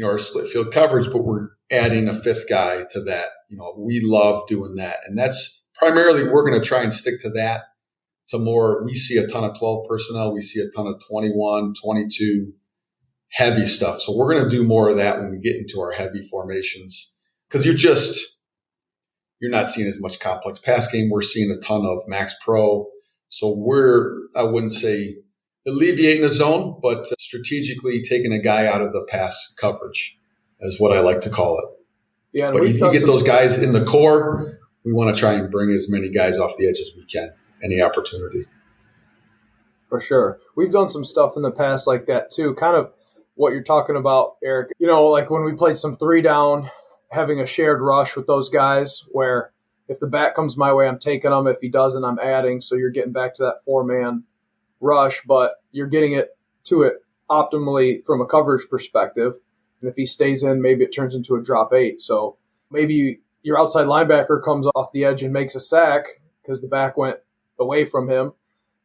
our split field coverage, but we're adding a 5th guy to that. We love doing that. And that's primarily, we're going to try and stick to that. To more, we see a ton of 12 personnel. We see a ton of 21, 22 heavy stuff. So we're going to do more of that when we get into our heavy formations, because you're not seeing as much complex pass game. We're seeing a ton of max pro. So I wouldn't say alleviating the zone, but strategically taking a guy out of the pass coverage is what I like to call it. Yeah, but if you get those guys in the core, we want to try and bring as many guys off the edge as we can, any opportunity. For sure. We've done some stuff in the past like that too, kind of what you're talking about, Eric. Like when we played some 3-down, having a shared rush with those guys where if the back comes my way, I'm taking them. If he doesn't, I'm adding. So you're getting back to that 4-man rush, but you're getting it optimally from a coverage perspective. And if he stays in, maybe it turns into a drop 8. So maybe your outside linebacker comes off the edge and makes a sack because the back went away from him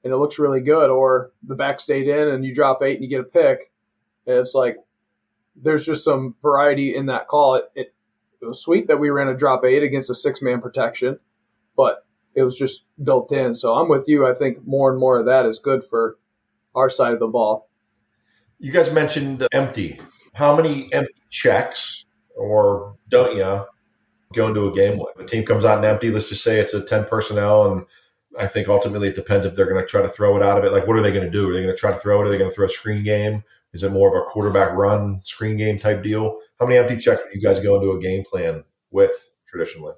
and it looks really good, or the back stayed in and you drop 8 and you get a pick. And it's like, there's just some variety in that call. It was sweet that we ran a drop 8 against a 6-man protection, but it was just built in. So I'm with you. I think more and more of that is good for our side of the ball. You guys mentioned empty. How many empty checks, or don't you, go into a game with? The team comes out and empty. Let's just say it's a 10 personnel, and I think ultimately it depends if they're going to try to throw it out of it. Like, what are they going to do? Are they going to try to throw it? Are they going to throw a screen game? Is it more of a quarterback run screen game type deal? How many empty checks do you guys go into a game plan with traditionally?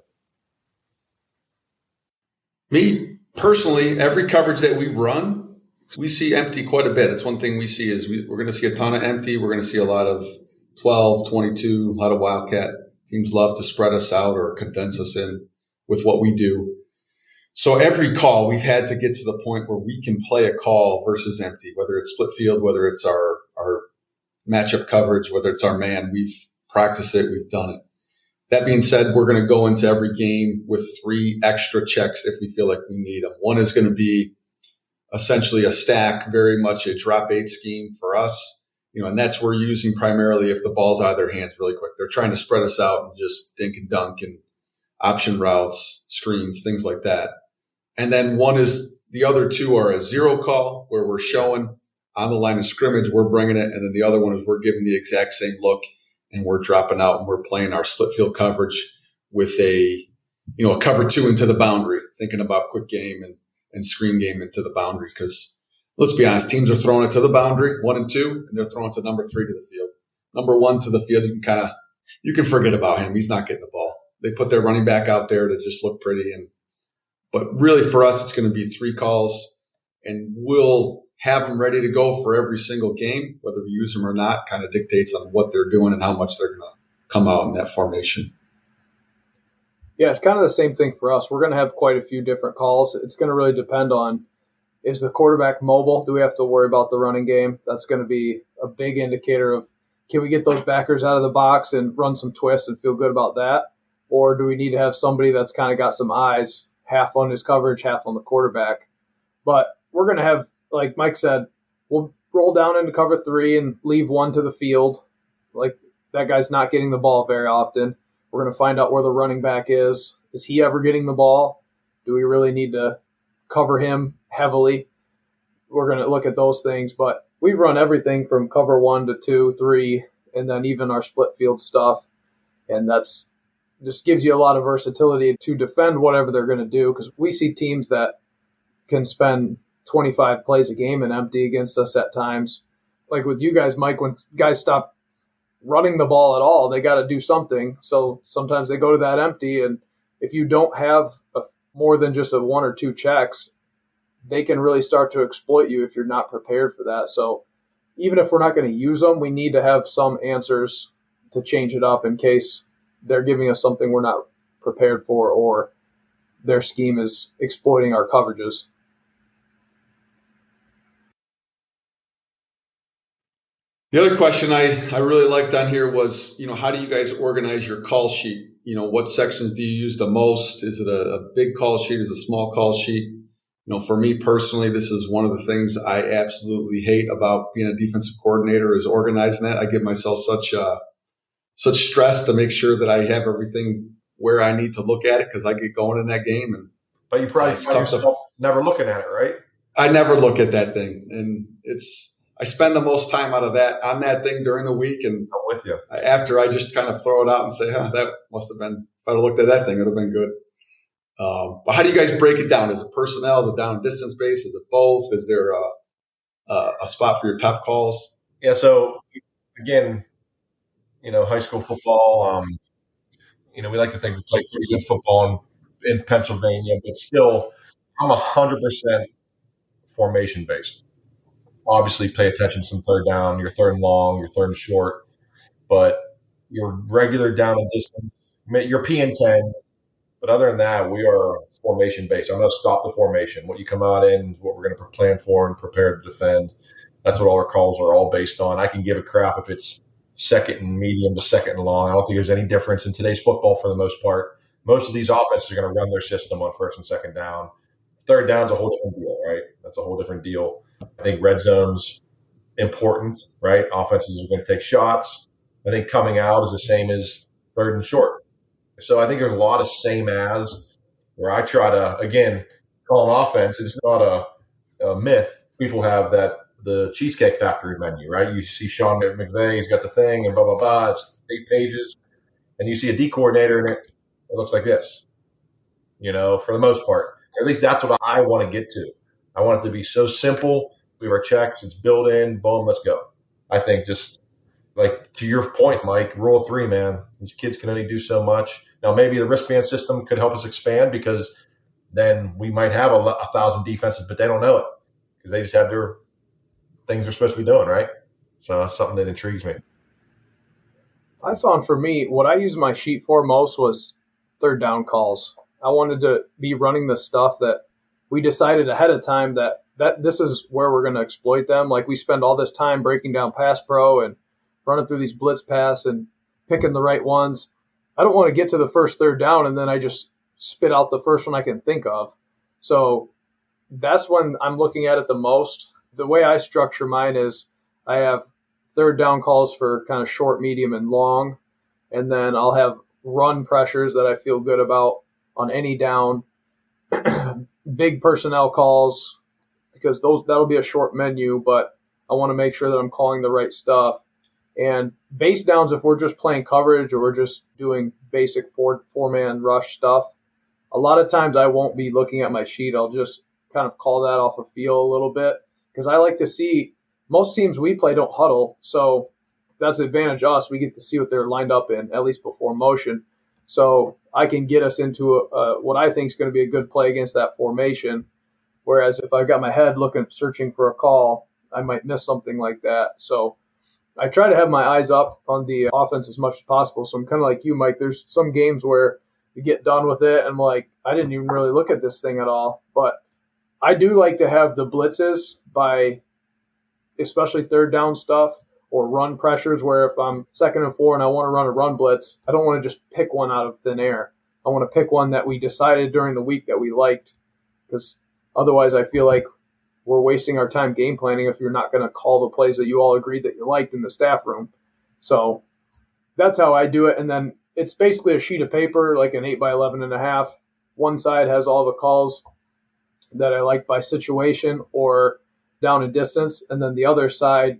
Me, personally, every coverage that we run, we see empty quite a bit. It's one thing we see is we're going to see a ton of empty. We're going to see a lot of 12, 22, a lot of wildcat. Teams love to spread us out or condense us in with what we do. So every call, we've had to get to the point where we can play a call versus empty, whether it's split field, whether it's our matchup coverage, whether it's our man. We've practiced it. We've done it. That being said, we're going to go into every game with 3 extra checks if we feel like we need them. One is going to be essentially a stack, very much a drop 8 scheme for us. and that's where you're using primarily if the ball's out of their hands really quick. They're trying to spread us out and just dink and dunk and option routes, screens, things like that. And then the other two are a zero call where we're showing on the line of scrimmage, we're bringing it. And then the other one is we're giving the exact same look and we're dropping out and we're playing our split field coverage with a cover 2 into the boundary, thinking about quick game and screen game into the boundary. Because let's be honest, teams are throwing it to the boundary, 1 and 2, and they're throwing it to number 3 to the field. Number 1 to the field, you can forget about him. He's not getting the ball. They put their running back out there to just look pretty. But really for us, it's going to be 3 calls, and we'll have them ready to go for every single game. Whether we use them or not kind of dictates on what they're doing and how much they're going to come out in that formation. Yeah, it's kind of the same thing for us. We're going to have quite a few different calls. It's going to really depend on, is the quarterback mobile? Do we have to worry about the running game? That's going to be a big indicator of, can we get those backers out of the box and run some twists and feel good about that? Or do we need to have somebody that's kind of got some eyes, half on his coverage, half on the quarterback? But we're going to have, like Mike said, we'll roll down into cover 3 and leave 1 to the field. Like, that guy's not getting the ball very often. We're going to find out where the running back is. Is he ever getting the ball? Do we really need to cover him heavily? We're going to look at those things. But we run everything from cover 1 to 2, 3, and then even our split field stuff. And that's just gives you a lot of versatility to defend whatever they're going to do, because we see teams that can spend 25 plays a game and empty against us at times. Like with you guys, Mike, when guys stop running the ball at all, they got to do something. So sometimes they go to that empty, and if you don't have more than just a 1 or 2 checks, they can really start to exploit you if you're not prepared for that. So even if we're not going to use them, we need to have some answers to change it up in case they're giving us something we're not prepared for, or their scheme is exploiting our coverages. The other question I really liked on here was, how do you guys organize your call sheet? What sections do you use the most? Is it a big call sheet? Is it a small call sheet? For me personally, this is one of the things I absolutely hate about being a defensive coordinator is organizing that. I give myself such stress to make sure that I have everything where I need to look at it because I get going in that game. But you probably find yourself never looking at it, right? I never look at that thing, and I spend the most time on that thing during the week, and I'm with you. After I just kind of throw it out and say, that must have been, if I'd have looked at that thing, it would have been good. But how do you guys break it down? Is it personnel? Is it down and distance based? Is it both? Is there a spot for your top calls? Yeah. So again, high school football, we like to think we play pretty good football in Pennsylvania, but still I'm 100% formation based. Obviously pay attention to some third down, your third and long, your third and short, but your regular down and distance, your P and 10. But other than that, we are formation based. I'm going to stop the formation. What you come out in is what we're going to plan for and prepare to defend. That's what all our calls are all based on. I can give a crap if it's second and medium to second and long. I don't think there's any difference in today's football for the most part. Most of these offenses are going to run their system on first and second down. Third down's a whole different deal, right? That's a whole different deal. I think red zone's important, right? Offenses are going to take shots. I think coming out is the same as third and short. So I think there's a lot of same as where I try to, again, call an offense. It's not a myth. People have the Cheesecake Factory menu, right? You see Sean McVay, he's got the thing and blah, blah, blah. It's 8 pages. And you see a D coordinator and it looks like this, for the most part. At least that's what I want to get to. I want it to be so simple. We have our checks. It's built in. Boom, let's go. I think just like to your point, Mike, rule 3, man. These kids can only do so much. Now, maybe the wristband system could help us expand because then we might have 1,000 defenses, but they don't know it because they just have their things they're supposed to be doing, right? So that's something that intrigues me. I found for me, what I used my sheet for most was third down calls. I wanted to be running the stuff that we decided ahead of time that this is where we're going to exploit them. Like we spend all this time breaking down pass pro and running through these blitz pass and picking the right ones. I don't want to get to the first third down and then I just spit out the first one I can think of. So that's when I'm looking at it the most. The way I structure mine is I have third down calls for kind of short, medium, and long. And then I'll have run pressures that I feel good about on any down. Big personnel calls, because that'll be a short menu, but I want to make sure that I'm calling the right stuff. And base downs, if we're just playing coverage or we're just doing basic four-man rush stuff, a lot of times I won't be looking at my sheet. I'll just kind of call that off a feel a little bit, because I like to see most teams we play don't huddle. So that's the advantage of us. We get to see what they're lined up in, at least before motion. So I can get us into what I think is going to be a good play against that formation. Whereas if I've got my head searching for a call, I might miss something like that. So I try to have my eyes up on the offense as much as possible. So I'm kind of like you, Mike. There's some games where you get done with it and I'm like, I didn't even really look at this thing at all. But I do like to have the blitzes by especially third down stuff or run pressures, where if I'm 2nd and 4 and I want to run a run blitz, I don't want to just pick one out of thin air. I want to pick one that we decided during the week that we liked, because otherwise I feel like we're wasting our time game planning if you're not going to call the plays that you all agreed that you liked in the staff room. So that's how I do it. And then it's basically a sheet of paper, like an 8x11.5. One side has all the calls that I like by situation or down and distance, and then the other side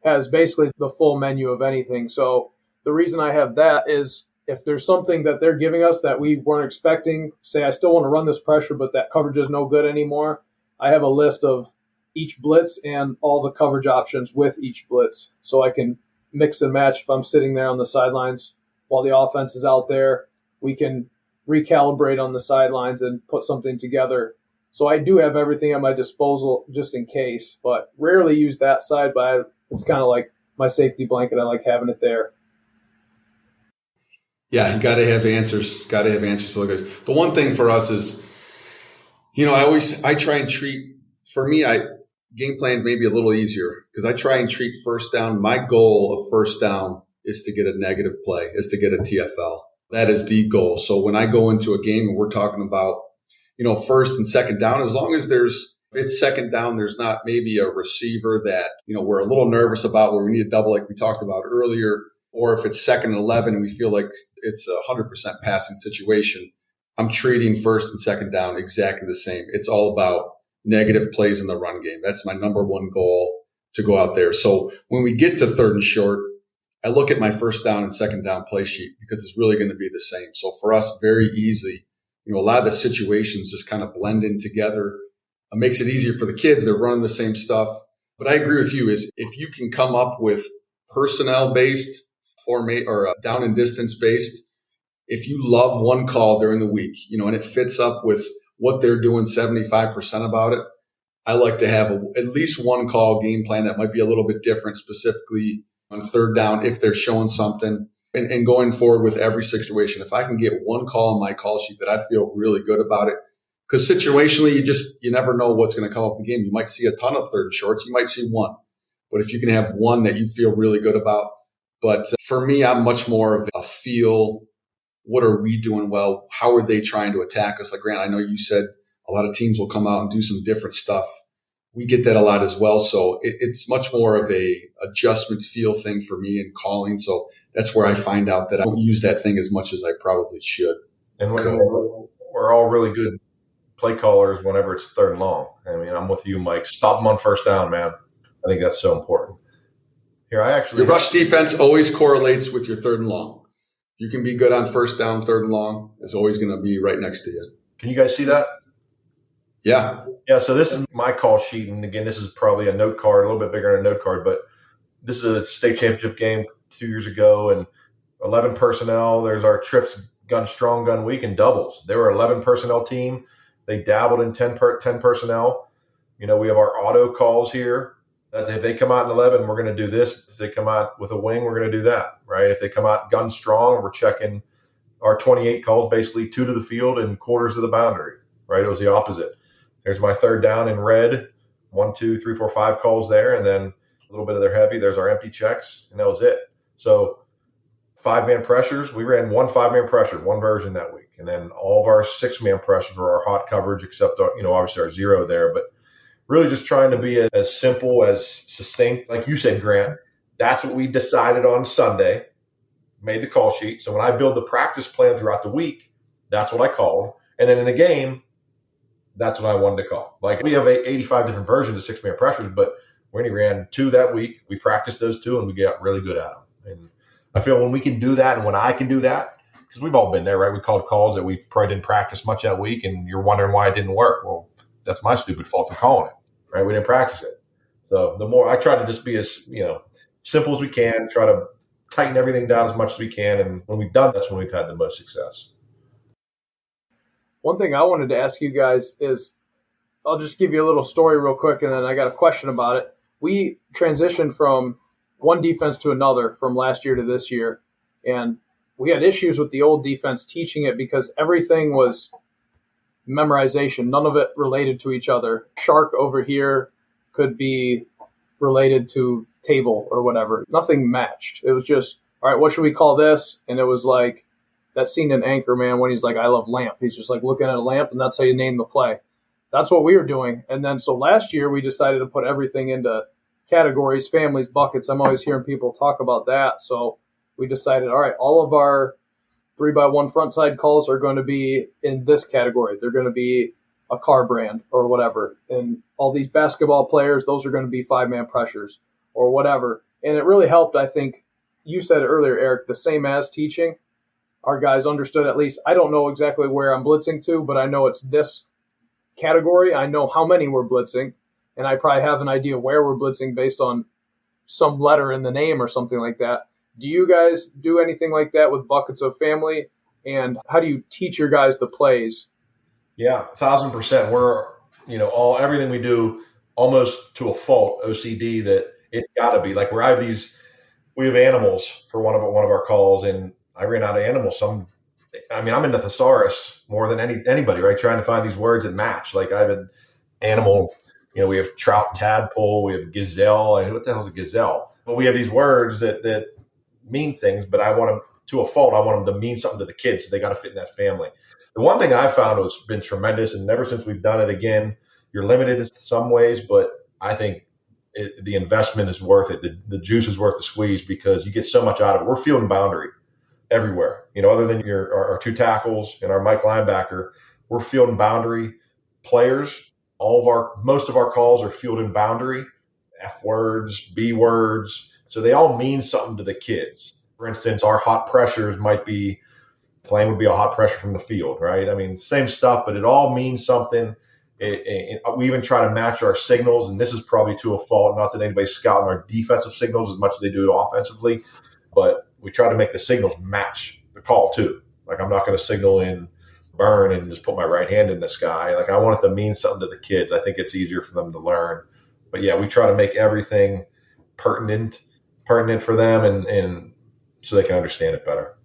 has basically the full menu of anything. So the reason I have that is if there's something that they're giving us that we weren't expecting, say I still want to run this pressure, but that coverage is no good anymore, I have a list of each blitz and all the coverage options with each blitz. So I can mix and match if I'm sitting there on the sidelines while the offense is out there. We can recalibrate on the sidelines and put something together. So I do have everything at my disposal just in case, but rarely use that side, but it's kind of like my safety blanket. I like having it there. Yeah, you got to have answers. Got to have answers for the guys. The one thing for us is, I try and treat, for me, game plan may be a little easier because I try and treat first down. My goal of first down is to get a negative play, is to get a TFL. That is the goal. So when I go into a game and we're talking about, first and second down, as long as if it's second down, there's not maybe a receiver that, we're a little nervous about where we need a double like we talked about earlier, or if it's 2nd and 11 and we feel like it's a 100% passing situation, I'm treating first and second down exactly the same. It's all about negative plays in the run game. That's my number one goal, to go out there. So when we get to 3rd and short, I look at my first down and second down play sheet because it's really going to be the same. So for us, very easy. A lot of the situations just kind of blend in together. It makes it easier for the kids. They're running the same stuff. But I agree with you, is if you can come up with personnel-based or down and distance-based, if you love one call during the week, and it fits up with what they're doing 75% about it, I like to have at least one call game plan that might be a little bit different, specifically on third down if they're showing something. And going forward with every situation, if I can get one call on my call sheet that I feel really good about it, because situationally, you never know what's going to come up in the game. You might see a ton of 3rd and shorts. You might see one. But if you can have one that you feel really good about. But for me, I'm much more of a feel, what are we doing well? How are they trying to attack us? Like, Grant, I know you said a lot of teams will come out and do some different stuff. We get that a lot as well. So it's much more of a adjustment feel thing for me in calling. So that's where I find out that I don't use that thing as much as I probably should. And we're all really good play callers whenever it's 3rd and long. I mean, I'm with you, Mike. Stop them on first down, man. I think that's so important. Your rush defense always correlates with your 3rd and long. You can be good on first down, 3rd and long. It's always going to be right next to you. Can you guys see that? Yeah. Yeah, so this is my call sheet. And again, this is probably a note card, a little bit bigger than a note card, but this is a state championship game 2 years ago, and 11 personnel. There's our trips, gun strong, gun weak, and doubles. They were an 11 personnel team. They dabbled in 10 personnel. We have our auto calls here. That if they come out in 11, we're going to do this. If they come out with a wing, we're going to do that, right? If they come out gun strong, we're checking our 28 calls, basically 2 to the field and quarters of the boundary, right? It was the opposite. There's my third down in red, 1, 2, 3, 4, 5 calls there, and then a little bit of their heavy. There's our empty checks, and that was it. So 5-man pressures, we ran 1 5-man pressure, one version that week. And then all of our 6-man pressures were our hot coverage, except, obviously our 0 there. But really just trying to be as simple, as succinct, like you said, Grant, That's what we decided on Sunday, made the call sheet. So when I build the practice plan throughout the week, that's what I called. And then in the game, that's what I wanted to call. Like, we have 85 different versions of six-man pressures, but we only ran 2 that week. We practiced those 2, and we got really good at them. And I feel when we can do that, and when I can do that, because we've all been there, right? We called calls that we probably didn't practice much that week, and you're wondering why it didn't work. Well, that's my stupid fault for calling it, right? We didn't practice it. So the more I try to just be as, simple as we can, try to tighten everything down as much as we can. And when we've done, that's when we've had the most success. One thing I wanted to ask you guys is, I'll just give you a little story real quick, and then I got a question about it. We transitioned from one defense to another from last year to this year, and we had issues with the old defense teaching it because everything was memorization. None of it related to each other. Shark over here could be related to table or whatever. Nothing matched. It was just, all right, what should we call this? And it was like that scene in Anchorman when he's like, I love lamp. He's just like looking at a lamp, and that's how you name the play. That's what we were doing. And then so last year we decided to put everything into categories, families, buckets. I'm always hearing people talk about that. So we decided, all right, all of our 3x1 front side calls are going to be in this category. They're going to be a car brand or whatever. And all these basketball players, those are going to be 5-man pressures or whatever. And it really helped, I think. You said earlier, Eric, the same as teaching. Our guys understood at least. I don't know exactly where I'm blitzing to, but I know it's this category. I know how many we're blitzing, and I probably have an idea where we're blitzing based on some letter in the name or something like that. Do you guys do anything like that with buckets of family? And how do you teach your guys the plays? Yeah, 1,000%. We're, everything we do almost to a fault, OCD, that it's got to be like where we have animals for one of our calls, and I ran out of animals. I'm in the thesaurus more than anybody, right? Trying to find these words that match. Like, I have an animal, we have trout tadpole, we have gazelle. What the hell is a gazelle? But we have these words that mean things, but I want them to a fault. I want them to mean something to the kids. So they got to fit in that family. The one thing I found has been tremendous, and ever since we've done it, again, you're limited in some ways, but I think the investment is worth it. The juice is worth the squeeze because you get so much out of it. We're fielding boundary everywhere, other than our 2 tackles and our Mike linebacker. We're fielding boundary players. Most of our calls are fielding boundary, F words, B words. So they all mean something to the kids. For instance, our hot pressures might be, flame would be a hot pressure from the field, right? Same stuff, but it all means something. We even try to match our signals, and this is probably to a fault. Not that anybody's scouting our defensive signals as much as they do offensively, but we try to make the signals match the call too. Like, I'm not going to signal in burn and just put my right hand in the sky. Like, I want it to mean something to the kids. I think it's easier for them to learn. But yeah, we try to make everything pertinent for them and so they can understand it better.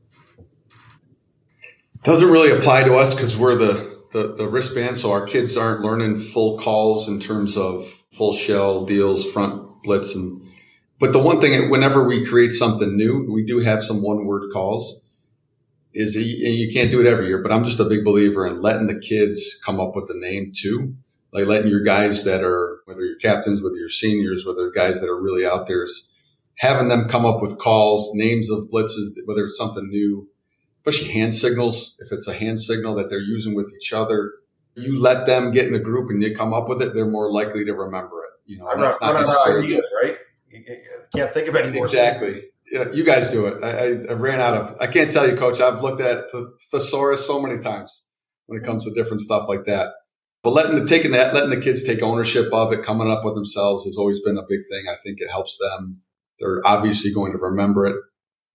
Doesn't really apply to us because we're the wristband, so our kids aren't learning full calls in terms of full shell deals, front blitz. But the one thing, whenever we create something new, we do have some one-word calls. And you can't do it every year, but I'm just a big believer in letting the kids come up with the name too. Like letting your guys that are, whether you're captains, whether you're seniors, whether guys that are really out there, is having them come up with calls, names of blitzes, whether it's something new, especially hand signals. If it's a hand signal that they're using with each other, you let them get in a group and you come up with it, they're more likely to remember it. That's not necessarily ideas, right? You can't think of any more. Exactly. Yeah, you guys do it. I ran out of, I can't tell you, Coach, I've looked at the thesaurus so many times when it comes to different stuff like that. But letting the kids take ownership of it, coming up with themselves has always been a big thing. I think it helps them. They're obviously going to remember it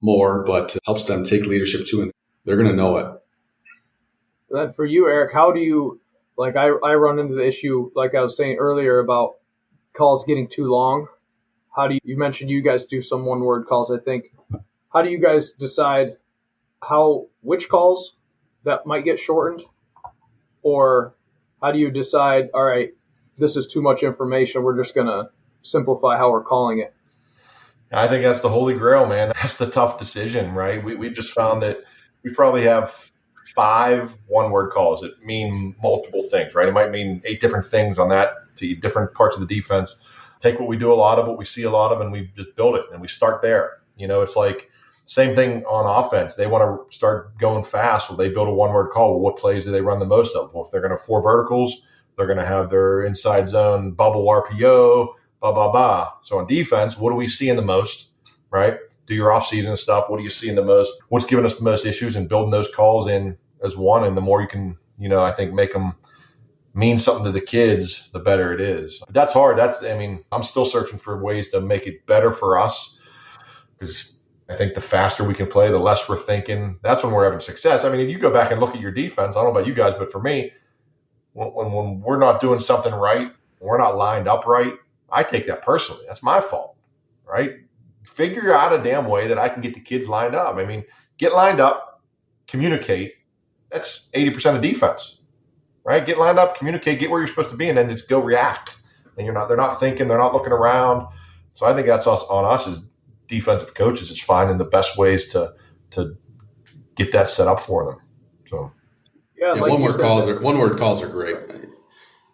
more, but it helps them take leadership too, and they're going to know it. Then for you, Eric, how do you, like I run into the issue, like I was saying earlier, about calls getting too long. How do you mentioned you guys do some one-word calls, I think. How do you guys decide which calls that might get shortened? Or how do you decide, all right, this is too much information, we're just going to simplify how we're calling it? I think that's the holy grail, man. That's the tough decision, right? We've just found that we probably have 5 one-word calls that mean multiple things, right? It might mean 8 different things on that to different parts of the defense. take what we do a lot of, what we see a lot of, and we just build it and we start there. It's like same thing on offense. They want to start going fast. Well, they build a one-word call. Well, what plays do they run the most of? Well, if they're going to have 4 verticals, they're going to have their inside zone bubble RPO, blah, blah, blah. So on defense, what do we see in the most, right? Do your off-season stuff. What do you see in the most? What's giving us the most issues, and building those calls in as one. And the more you can, I think make them mean something to the kids, the better it is. But that's hard. I'm still searching for ways to make it better for us, because I think the faster we can play, the less we're thinking. That's when we're having success. If you go back and look at your defense, I don't know about you guys, but for me, when we're not doing something right, we're not lined up right, I take that personally. That's my fault, right? Figure out a damn way that I can get the kids lined up. Get lined up, communicate. That's 80% of defense, right? Get lined up, communicate, get where you're supposed to be, and then just go react. And they're not thinking, they're not looking around. So I think that's on us as defensive coaches, is finding the best ways to get that set up for them. So like one word calls are great.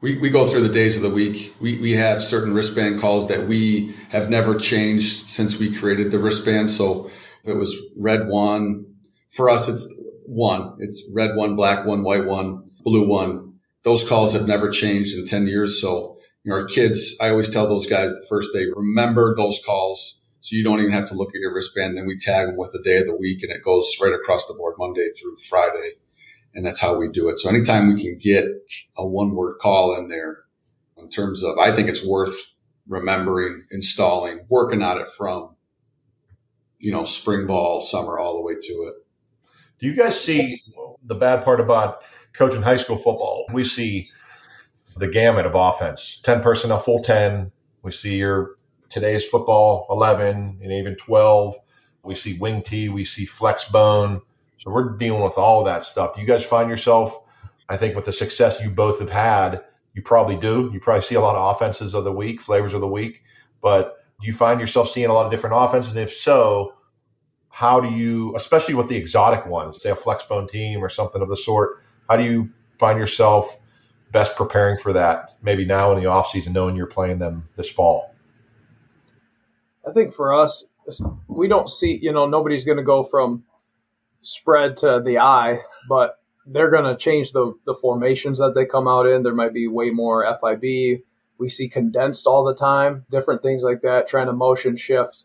We go through the days of the week. We have certain wristband calls that we have never changed since we created the wristband. So if it was red 1, for us it's 1. It's red 1, black 1, white 1, blue 1. Those calls have never changed in 10 years. So our kids, I always tell those guys the first day, remember those calls, so you don't even have to look at your wristband. Then we tag them with the day of the week, and it goes right across the board, Monday through Friday. And that's how we do it. So anytime we can get a one-word call in there, in terms of, I think it's worth remembering, installing, working on it from, spring ball, summer, all the way to it. Do you guys see the bad part about coaching high school football? We see the gamut of offense, 10 personnel, full 10. We see your today's football, 11 and even 12. We see wing tee, we see flex bone. So we're dealing with all of that stuff. Do you guys find yourself, I think with the success you both have had, you probably do. You probably see a lot of offenses of the week, flavors of the week. But do you find yourself seeing a lot of different offenses? And if so, how do you, especially with the exotic ones, say a flex bone team or something of the sort, how do you find yourself best preparing for that, maybe now in the offseason, knowing you're playing them this fall? I think for us, we don't see, nobody's going to go from spread to the eye, but they're going to change the formations that they come out in. There might be way more FIB. We see condensed all the time, different things like that, trying to motion shift.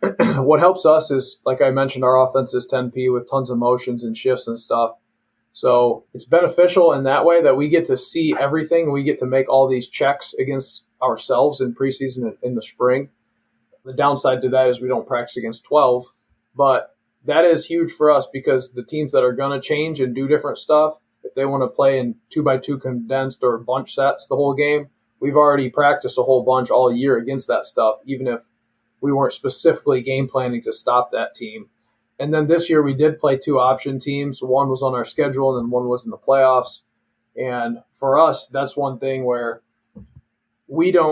What helps us is, like I mentioned, our offense is 10P with tons of motions and shifts and stuff. So it's beneficial in that way that we get to see everything. We get to make all these checks against ourselves in preseason in the spring. The downside to that is we don't practice against 12, but that is huge for us because the teams that are going to change and do different stuff, if they want to play in 2x2 condensed or bunch sets the whole game, we've already practiced a whole bunch all year against that stuff, even if we weren't specifically game planning to stop that team. And then this year we did play 2 option teams. One was on our schedule and then one was in the playoffs. And for us, that's one thing where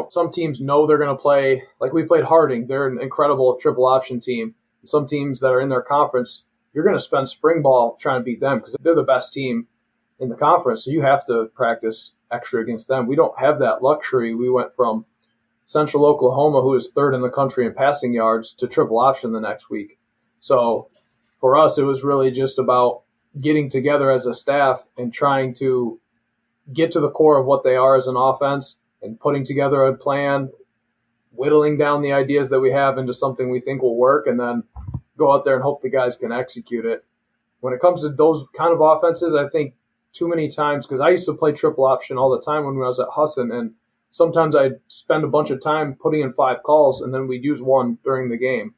some teams know they're going to play, like we played Harding. They're an incredible triple option team. Some teams that are in their conference, you're going to spend spring ball trying to beat them because they're the best team in the conference. So you have to practice extra against them. We don't have that luxury. We went from Central Oklahoma, who is 3rd in the country in passing yards, to triple option the next week. So for us, it was really just about getting together as a staff and trying to get to the core of what they are as an offense and putting together a plan, whittling down the ideas that we have into something we think will work, and then go out there and hope the guys can execute it. When it comes to those kind of offenses, I think too many times, because I used to play triple option all the time when I was at Husson, and sometimes I'd spend a bunch of time putting in 5 calls, and then we'd use 1 during the game.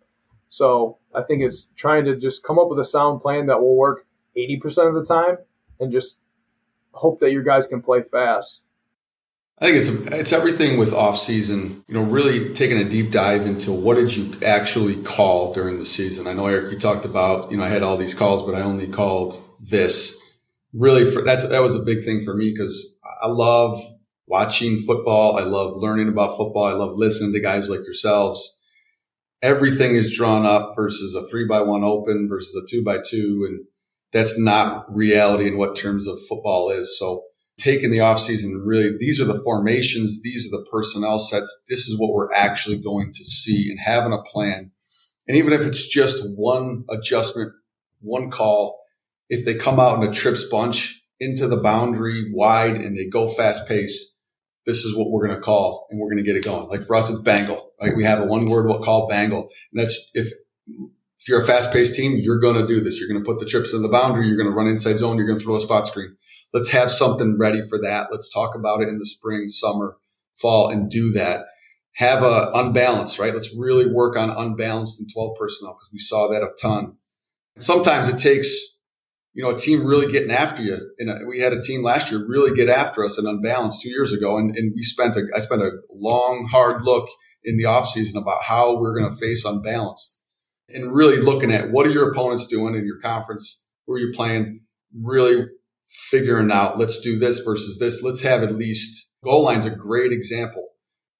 So I think it's trying to just come up with a sound plan that will work 80% of the time and just hope that your guys can play fast. I think it's everything with off season, really taking a deep dive into what did you actually call during the season. I know, Eric, you talked about, I had all these calls, but I only called this. Really, that was a big thing for me because I love watching football. I love learning about football. I love listening to guys like yourselves. Everything is drawn up versus a 3x1 open versus a 2x2. And that's not reality in what terms of football is. So taking the offseason, really, these are the formations, these are the personnel sets. This is what we're actually going to see, and having a plan. And even if it's just one adjustment, one call, if they come out in a trips bunch into the boundary wide and they go fast pace, this is what we're going to call, and we're going to get it going. Like for us, it's bangle, right? We have a one word we'll call bangle. And that's if you're a fast paced team, you're going to do this. You're going to put the trips in the boundary. You're going to run inside zone. You're going to throw a spot screen. Let's have something ready for that. Let's talk about it in the spring, summer, fall, and do that. Have a unbalanced, right? Let's really work on unbalanced and 12 personnel, because we saw that a ton. Sometimes it takes, a team really getting after you. And we had a team last year really get after us in unbalanced 2 years ago. And I spent a long, hard look in the offseason about how we're going to face unbalanced, and really looking at what are your opponents doing in your conference, who are you playing, really figuring out, let's do this versus this. Let's have at least goal line's a great example.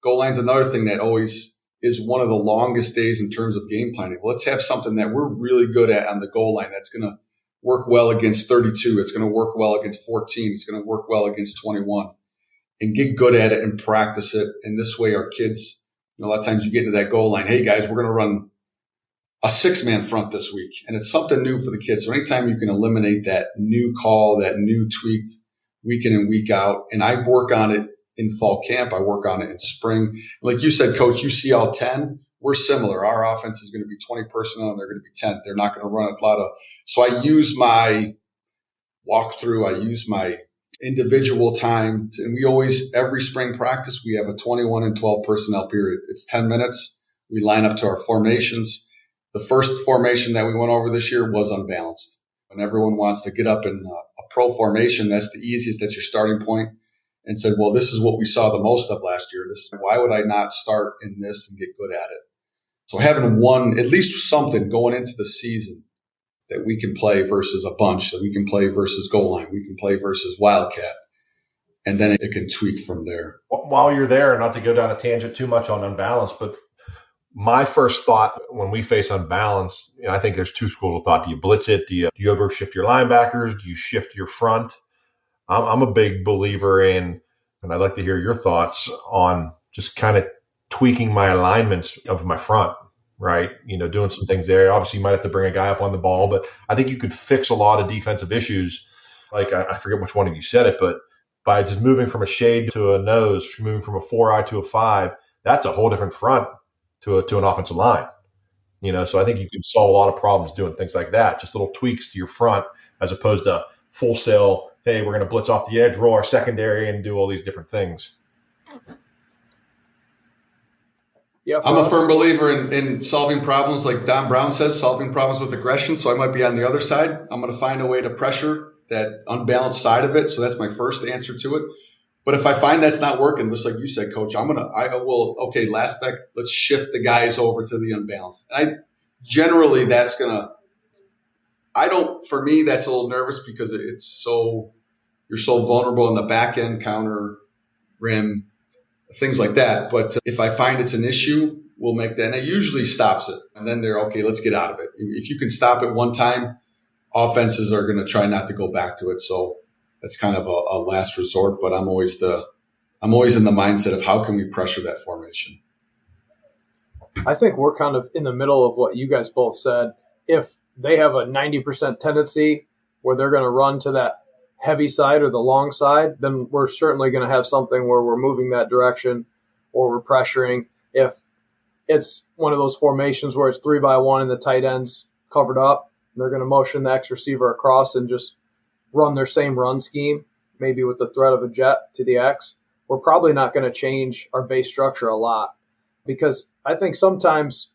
Goal line's another thing that always is one of the longest days in terms of game planning. Let's have something that we're really good at on the goal line that's going to work well against 32. It's going to work well against 14. It's going to work well against 21, and get good at it and practice it. And this way our kids, a lot of times you get into that goal line, hey guys, we're going to run a 6-man front this week. And it's something new for the kids. So anytime you can eliminate that new call, that new tweak week in and week out, and I work on it in fall camp, I work on it in spring. Like you said, Coach, you see all 10. We're similar. Our offense is going to be 20 personnel and they're going to be 10. They're not going to run a lot of. So I use my walkthrough. I use my individual time. And we always, every spring practice, we have a 21 and 12 personnel period. It's 10 minutes. We line up to our formations. The first formation that we went over this year was unbalanced. When everyone wants to get up in a pro formation, that's the easiest. That's your starting point. And said, well, this is what we saw the most of last year. Why would I not start in this and get good at it? So having at least something going into the season that we can play versus a bunch, that we can play versus goal line, we can play versus Wildcat, and then it can tweak from there. While you're there, not to go down a tangent too much on unbalanced, but my first thought when we face unbalanced, I think there's two schools of thought. Do you blitz it? Do you overshift your linebackers? Do you shift your front? I'm a big believer in, and I'd like to hear your thoughts on just kind of tweaking my alignments of my front, right? Doing some things there. Obviously, you might have to bring a guy up on the ball, but I think you could fix a lot of defensive issues. Like, I forget which one of you said it, but by just moving from a shade to a nose, moving from a 4-eye to a 5, that's a whole different front to an offensive line. So I think you can solve a lot of problems doing things like that, just little tweaks to your front as opposed to full sail, hey, we're going to blitz off the edge, roll our secondary, and do all these different things. Yeah, I'm a firm believer in solving problems, like Don Brown says, solving problems with aggression. So I might be on the other side. I'm going to find a way to pressure that unbalanced side of it. So that's my first answer to it. But if I find that's not working, just like you said, Coach, last deck, let's shift the guys over to the unbalanced. And generally that's for me, that's a little nervous because you're so vulnerable in the back end, counter, rim, things like that. But if I find it's an issue, we'll make that. And it usually stops it. And then they're okay, let's get out of it. If you can stop it one time, offenses are going to try not to go back to it. So that's kind of a last resort. But I'm always in the mindset of how can we pressure that formation. I think we're kind of in the middle of what you guys both said. If they have a 90% tendency where they're going to run to that heavy side or the long side, then we're certainly going to have something where we're moving that direction or we're pressuring. If it's one of those formations where it's 3-by-1 and the tight ends covered up, they're going to motion the X receiver across and just run their same run scheme, maybe with the threat of a jet to the X. We're probably not going to change our base structure a lot, because I think sometimes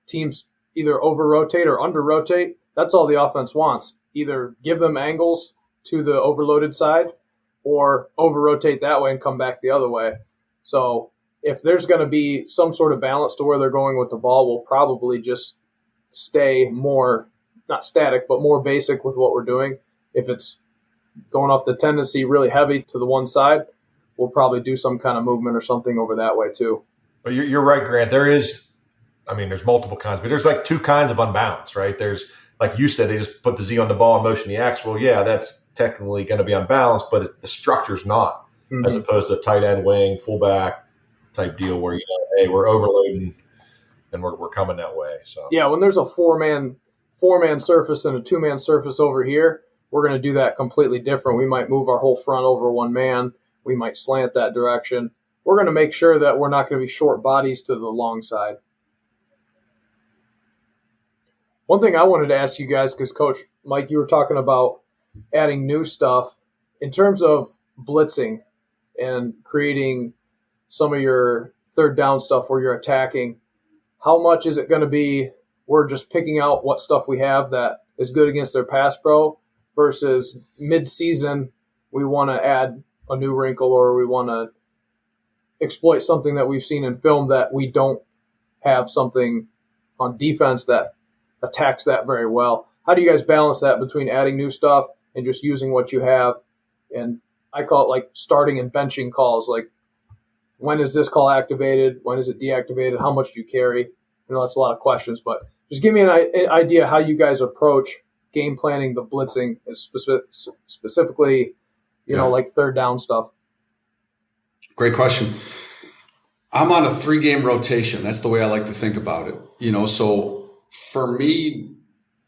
teams either over-rotate or under-rotate. That's all the offense wants. Either give them angles to the overloaded side or over-rotate that way and come back the other way. So if there's going to be some sort of balance to where they're going with the ball, we'll probably just stay more, not static, but more basic with what we're doing. If it's going off the tendency really heavy to the one side, we'll probably do some kind of movement or something over that way too. But you're right, Grant. There's multiple kinds, but there's like two kinds of unbalance, right? There's, like you said, they just put the Z on the ball and motion the X. Well, yeah, that's technically going to be unbalanced, but the structure's not, as opposed to tight end, wing, fullback type deal where, hey, we're overloading and we're coming that way. So yeah, when there's a four-man surface and a two-man surface over here, we're going to do that completely different. We might move our whole front over one man. We might slant that direction. We're going to make sure that we're not going to be short bodies to the long side. One thing I wanted to ask you guys, because Coach Mike, you were talking about adding new stuff in terms of blitzing and creating some of your third down stuff where you're attacking. How much is it going to be we're just picking out what stuff we have that is good against their pass pro versus mid-season we want to add a new wrinkle or we want to exploit something that we've seen in film that we don't have something on defense that attacks that very well. How do you guys balance that between adding new stuff and just using what you have? And I call it like starting and benching calls. Like, when is this call activated? When is it deactivated? How much do you carry? I know that's a lot of questions, but just give me an idea how you guys approach game planning the blitzing, specifically, like third down stuff. Great question. I'm on a 3-game rotation. That's the way I like to think about it. So for me,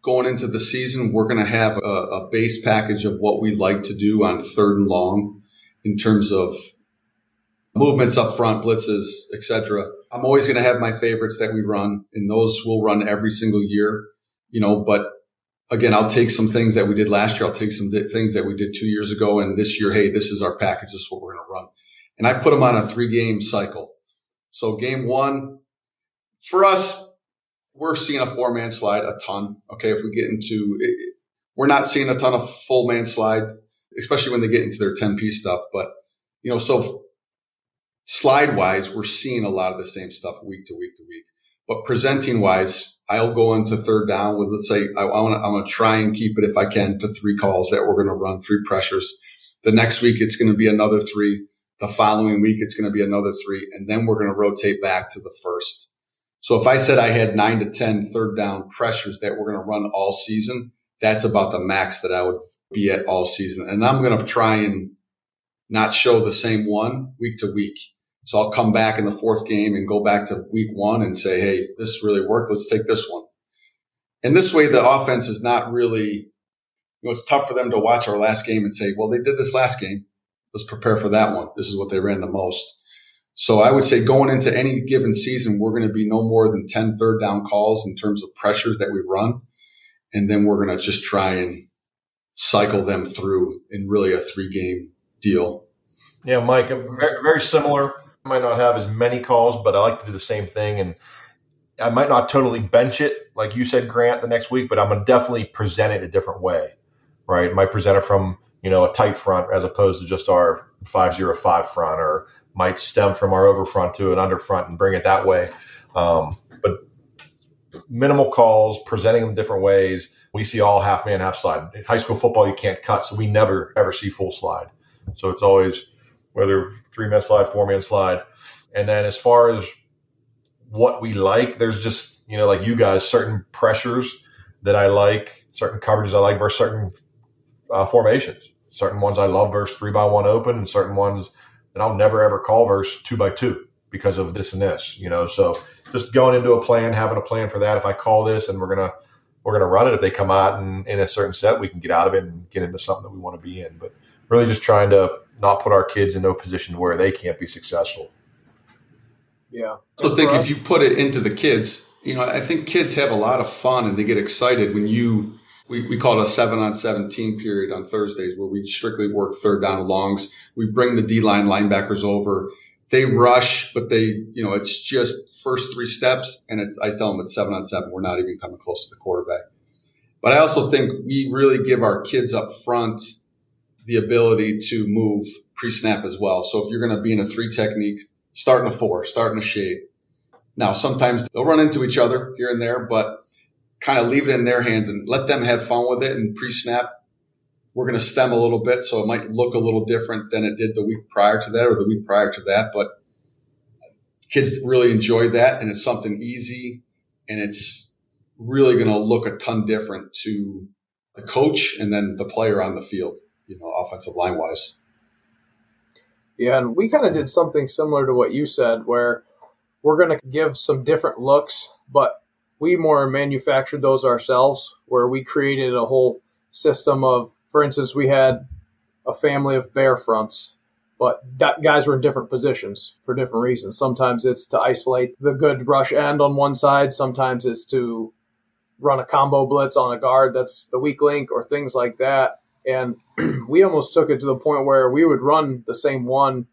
going into the season, we're going to have a base package of what we like to do on third and long in terms of movements up front, blitzes, etc. I'm always going to have my favorites that we run, and those will run every single year, but again, I'll take some things that we did last year. I'll take some things that we did 2 years ago. And this year, hey, this is our package. This is what we're going to run. And I put them on a 3-game cycle. So game 1, for us, we're seeing a 4-man slide a ton. Okay. If we get into it, we're not seeing a ton of full man slide, especially when they get into their 10-piece stuff. But, so slide wise, we're seeing a lot of the same stuff week to week to week. But presenting wise, I'll go into third down with, let's say, I want to try and keep it, if I can, to 3 calls that we're going to run, 3 pressures. The next week, it's going to be another 3. The following week, it's going to be another 3. And then we're going to rotate back to the first. So if I said I had 9 to 10 third down pressures that we're going to run all season, that's about the max that I would be at all season. And I'm going to try and not show the same one week to week. So I'll come back in the 4th game and go back to week 1 and say, hey, this really worked. Let's take this one. And this way, the offense is not really, it's tough for them to watch our last game and say, well, they did this last game. Let's prepare for that one. This is what they ran the most. So I would say going into any given season, we're going to be no more than 10 third down calls in terms of pressures that we run. And then we're going to just try and cycle them through in really a 3-game deal. Yeah, Mike, very, very similar. I might not have as many calls, but I like to do the same thing. And I might not totally bench it, like you said, Grant, the next week, but I'm going to definitely present it a different way, right? I might present it from, a tight front as opposed to just our 5-0-5 front, or might stem from our over front to an under front and bring it that way. But minimal calls, presenting them different ways. We see all half man, half slide. In high school football, you can't cut, so we never, ever see full slide. So it's always whether 3-man slide, 4-man slide. And then as far as what we like, there's just, like you guys, certain pressures that I like, certain coverages I like versus certain formations. Certain ones I love versus 3-by-1 open, and certain ones that I'll never ever call versus 2-by-2 because of this and this, So just going into a plan, having a plan for that. If I call this and we're gonna run it, if they come out and in a certain set, we can get out of it and get into something that we want to be in. But really just trying to not put our kids in no position where they can't be successful. Yeah. So I think if you put it into the kids, I think kids have a lot of fun and they get excited when we call it a 7-on-7 team period on Thursdays where we strictly work third down longs. We bring the D-line linebackers over. They rush, but it's just first 3 steps. And I tell them it's 7-on-7. We're not even coming close to the quarterback. But I also think we really give our kids up front the ability to move pre-snap as well. So if you're going to be in a 3 technique, start in a 4, start in a shade. Now, sometimes they'll run into each other here and there, but kind of leave it in their hands and let them have fun with it. And pre-snap, we're going to stem a little bit. So it might look a little different than it did the week prior to that or the week prior to that. But kids really enjoy that. And it's something easy. And it's really going to look a ton different to the coach and then the player on the field. offensive line wise. Yeah, and we kind of did something similar to what you said, where we're going to give some different looks, but we more manufactured those ourselves, where we created a whole system of, for instance, we had a family of bear fronts, but guys were in different positions for different reasons. Sometimes it's to isolate the good rush end on one side. Sometimes it's to run a combo blitz on a guard that's the weak link or things like that. And we almost took it to the point where we would run the same one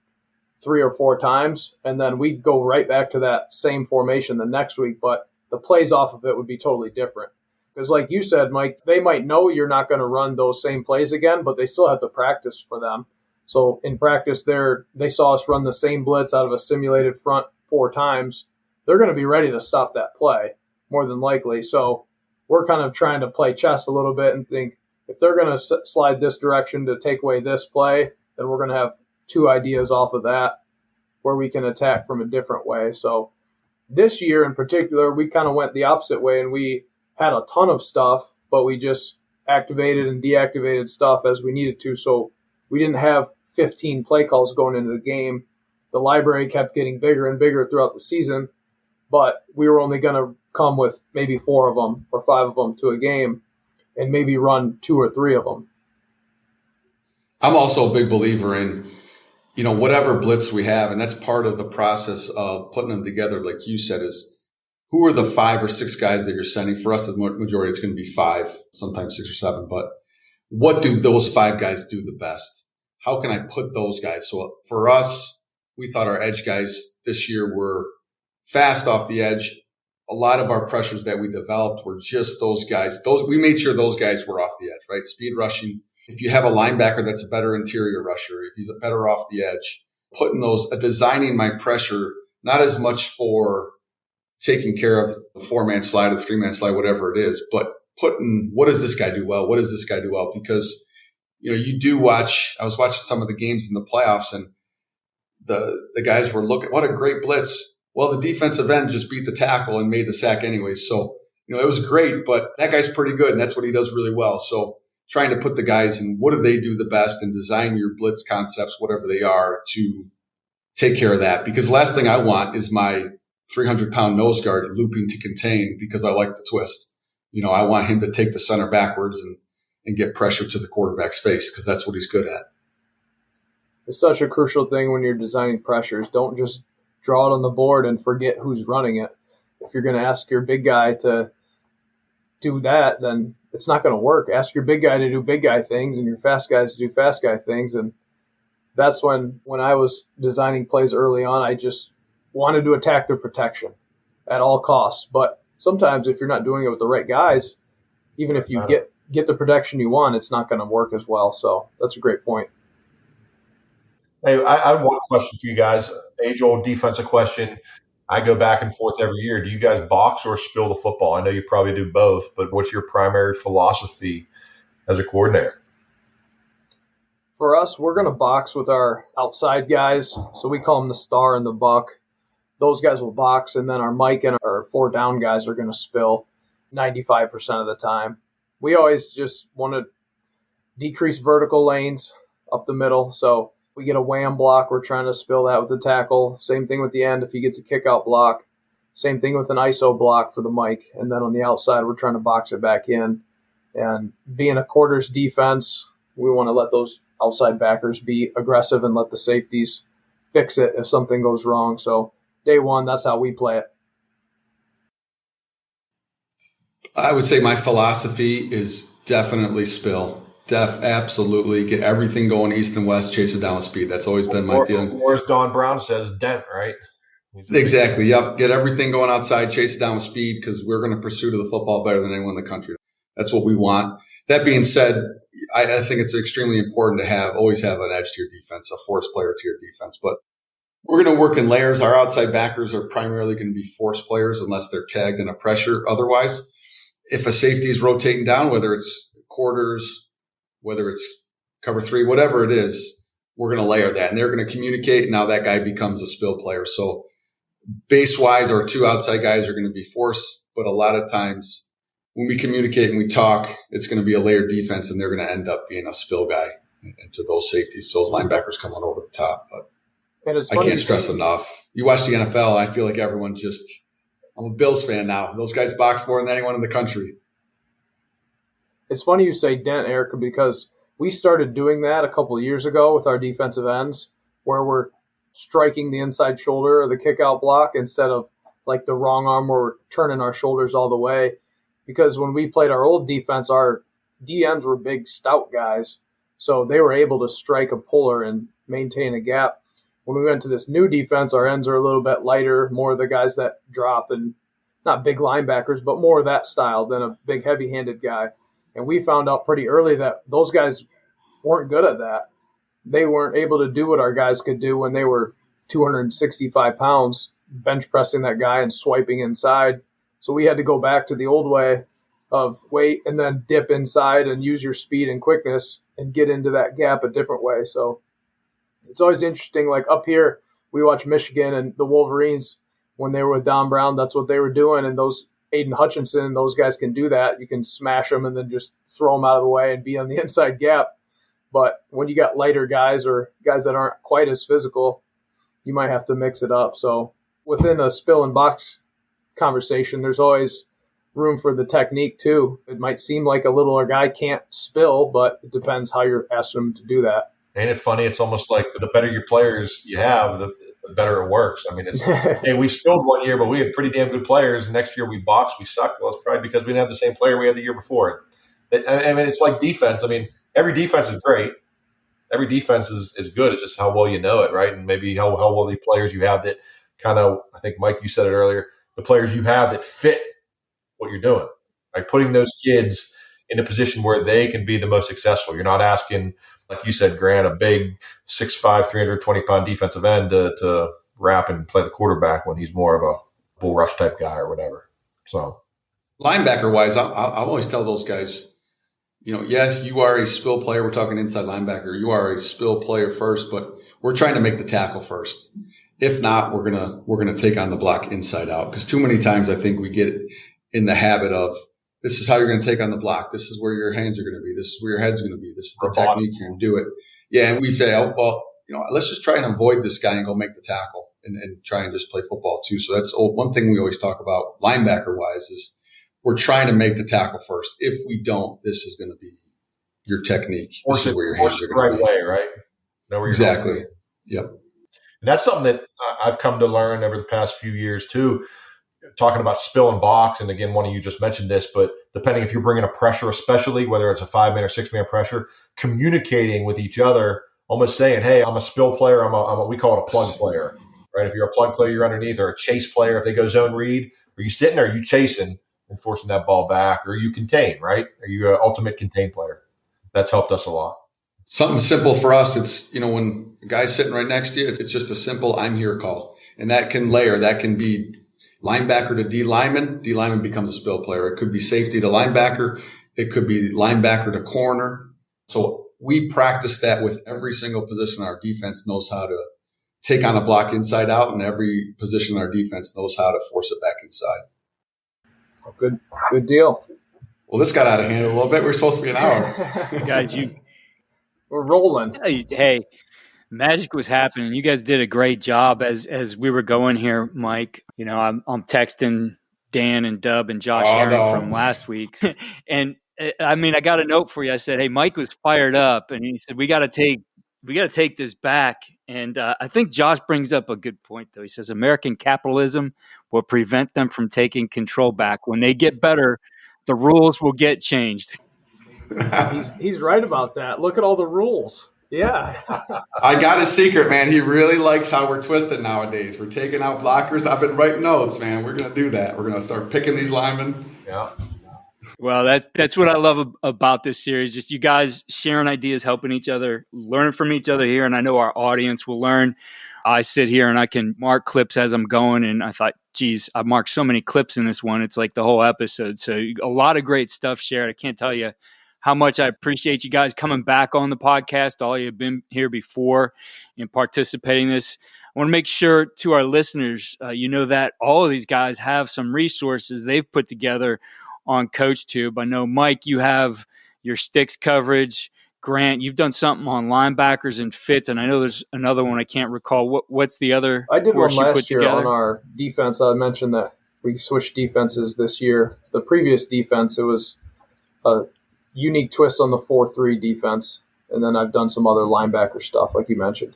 3 or 4 times, and then we'd go right back to that same formation the next week, but the plays off of it would be totally different. Because like you said, Mike, they might know you're not going to run those same plays again, but they still have to practice for them. So in practice, they saw us run the same blitz out of a simulated front 4 times. They're going to be ready to stop that play, more than likely. So we're kind of trying to play chess a little bit and think, if they're going to slide this direction to take away this play, then we're going to have 2 ideas off of that where we can attack from a different way. So this year in particular, we kind of went the opposite way, and we had a ton of stuff, but we just activated and deactivated stuff as we needed to. So we didn't have 15 play calls going into the game. The library kept getting bigger and bigger throughout the season, but we were only going to come with maybe 4 of them or 5 of them to a game, and maybe run 2 or 3 of them. I'm also a big believer in, whatever blitz we have, and that's part of the process of putting them together, like you said, is who are the 5 or 6 guys that you're sending? For us, the majority, it's going to be 5, sometimes 6 or 7, but what do those 5 guys do the best? How can I put those guys? So for us, we thought our edge guys this year were fast off the edge. A lot of our pressures that we developed were just those guys. We made sure those guys were off the edge, right? Speed rushing. If you have a linebacker that's a better interior rusher, if he's a better off the edge, designing my pressure, not as much for taking care of the 4-man slide or the 3-man slide, whatever it is, but what does this guy do well? What does this guy do well? Because, you do watch, I was watching some of the games in the playoffs, and the guys were looking, what a great blitz. Well, the defensive end just beat the tackle and made the sack anyway. So, it was great, but that guy's pretty good, and that's what he does really well. So trying to put the guys in what do they do the best and design your blitz concepts, whatever they are, to take care of that. Because the last thing I want is my 300-pound nose guard looping to contain because I like the twist. I want him to take the center backwards and get pressure to the quarterback's face because that's what he's good at. It's such a crucial thing when you're designing pressures. Don't just draw it on the board and forget who's running it. If you're going to ask your big guy to do that, then it's not going to work. Ask your big guy to do big guy things and your fast guys to do fast guy things. And that's when I was designing plays early on, I just wanted to attack the protection at all costs. But sometimes if you're not doing it with the right guys, even if you get the protection you want, it's not going to work as well. So that's a great point. Hey, I have one question for you guys. Age-old defensive question. I go back and forth every year. Do you guys box or spill the football? I know you probably do both, but what's your primary philosophy as a coordinator? For us, we're going to box with our outside guys. So we call them the star and the buck. Those guys will box, and then our Mike and our 4 down guys are going to spill 95% of the time. We always just want to decrease vertical lanes up the middle. So we get a wham block, we're trying to spill that with the tackle. Same thing with the end if he gets a kick out block. Same thing with an ISO block for the Mike. And then on the outside, we're trying to box it back in. And being a quarters defense, we want to let those outside backers be aggressive and let the safeties fix it if something goes wrong. So day one, that's how we play it. I would say my philosophy is definitely spill. Absolutely. Get everything going east and west, chase it down with speed. That's always been my deal. Or as Don Brown says, dent, right? Exactly. Yep. Get everything going outside, chase it down with speed because we're going to pursue to the football better than anyone in the country. That's what we want. That being said, I think it's extremely important to always have an edge to your defense, a force player to your defense. But we're going to work in layers. Our outside backers are primarily going to be force players unless they're tagged in a pressure. Otherwise, if a safety is rotating down, whether it's quarters, whether it's cover 3, whatever it is, we're going to layer that. And they're going to communicate, and now that guy becomes a spill player. So base-wise, our 2 outside guys are going to be force, but a lot of times when we communicate and we talk, it's going to be a layered defense, and they're going to end up being a spill guy. and to those safeties, those linebackers coming over the top. But and it's I can't stress enough. You watch the NFL, I feel like everyone I'm a Bills fan now. Those guys box more than anyone in the country. It's funny you say dent, Eric, because we started doing that a couple of years ago with our defensive ends, where we're striking the inside shoulder of the kick-out block instead of like the wrong arm where we're turning our shoulders all the way. Because when we played our old defense, our DNs were big, stout guys, so they were able to strike a puller and maintain a gap. When we went to this new defense, our ends are a little bit lighter, more of the guys that drop, and not big linebackers, but more of that style than a big heavy-handed guy. And we found out pretty early that those guys weren't good at that. They weren't able to do what our guys could do when they were 265 pounds, bench pressing that guy and swiping inside. So we had to go back to the old way of wait and then dip inside and use your speed and quickness and get into that gap a different way. So it's always interesting. Like up here, we watch Michigan and the Wolverines when they were with Don Brown. That's what they were doing. And those Aiden Hutchinson, those guys can do that. You can smash them and then just throw them out of the way and be on the inside gap. But when you got lighter guys or guys that aren't quite as physical, you might have to mix it up. So within a spill and box conversation, there's always room for the technique too. It might seem like a littler guy can't spill, but it depends how you're asking him to do that. Ain't it funny? It's almost like the better your players you have, the better it works. I mean, hey, we spilled one year, but we had pretty damn good players. Next year we boxed, we sucked. Well, it's probably because we didn't have the same player we had the year before. I mean, it's like defense. I mean, every defense is great. Every defense is good. It's just how well you know it, right? And maybe how well the players you have that kind of, I think, Mike, you said it earlier, the players you have that fit what you're doing, right? Putting those kids in a position where they can be the most successful. You're not asking, like you said, Grant, a big 6'5", 320-pound defensive end to wrap and play the quarterback when he's more of a bull rush type guy or whatever. So linebacker-wise, I always tell those guys, yes, you are a spill player. We're talking inside linebacker. You are a spill player first, but we're trying to make the tackle first. If not, we're gonna take on the block inside out. Because too many times I think we get in the habit of, this is how you're going to take on the block. This is where your hands are going to be. This is where your head's going to be. This is the technique you're going to do it. Yeah, and we say, let's just try and avoid this guy and go make the tackle and try and just play football too. So that's one thing we always talk about linebacker-wise is we're trying to make the tackle first. If we don't, this is going to be your technique. This is where your hands are going to be. Right way, right? Know where exactly. Yep. And that's something that I've come to learn over the past few years too. Talking about spill and box, and again, one of you just mentioned this, but depending if you're bringing a pressure, especially whether it's a 5-man or 6-man pressure, communicating with each other, almost saying, hey, I'm a spill player, I'm a we call it a plug player, right? If you're a plug player, you're underneath, or a chase player. If they go zone read, are you sitting or are you chasing and forcing that ball back, or are you contain, right? Are you an ultimate contain player? That's helped us a lot. Something simple for us, it's, when a guy's sitting right next to you, it's just a simple I'm here call. And that can layer, that can be linebacker to D lineman. D lineman becomes a spill player. It could be safety to linebacker. It could be linebacker to corner. So we practice that with every single position. Our defense knows how to take on a block inside out, and every position our defense knows how to force it back inside. Good deal. Well, this got out of hand a little bit. We're supposed to be an hour. Guys, we're rolling. Hey, magic was happening. You guys did a great job as we were going here, Mike. I'm texting Dan and Dub and Josh Herring from last week's. And I got a note for you. I said, hey, Mike was fired up, and he said, we got to take this back. And I think Josh brings up a good point, though. He says American capitalism will prevent them from taking control back. When they get better, the rules will get changed. He's right about that. Look at all the rules. Yeah. I got a secret, man. He really likes how we're twisted nowadays. We're taking out blockers. I've been writing notes, man. We're going to do that. We're going to start picking these linemen. Yeah. Well, that's what I love about this series. Just you guys sharing ideas, helping each other, learning from each other here. And I know our audience will learn. I sit here and I can mark clips as I'm going. And I thought, geez, I marked so many clips in this one. It's like the whole episode. So a lot of great stuff shared. I can't tell you how much I appreciate you guys coming back on the podcast. All you have been here before and participating in this. I want to make sure to our listeners, that all of these guys have some resources they've put together on CoachTube. I know, Mike, you have your sticks coverage. Grant, you've done something on linebackers and fits, and I know there's another one I can't recall. What's the other? I did one course you put last year together? on our defense. I mentioned that we switched defenses this year. The previous defense, it was a unique twist on the 4-3 defense, and then I've done some other linebacker stuff, like you mentioned.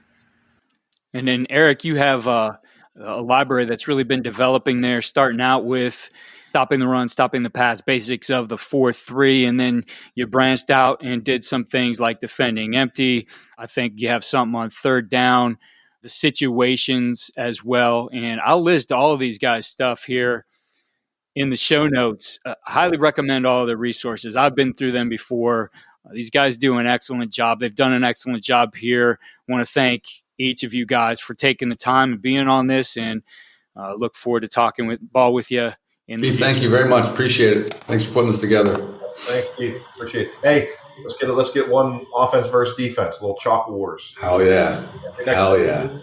And then, Eric, you have a library that's really been developing there, starting out with stopping the run, stopping the pass, basics of the 4-3, and then you branched out and did some things like defending empty. I think you have something on third down, the situations as well. And I'll list all of these guys' stuff here in the show notes. Highly recommend all of the resources. I've been through them before. These guys do an excellent job. They've done an excellent job here. I want to thank each of you guys for taking the time and being on this, and look forward to talking ball with you. Thank you very much. Appreciate it. Thanks for putting this together. Thanks, Keith. Appreciate it. Hey, let's get one offense versus defense. A little chalk wars. Hell yeah. Hell yeah.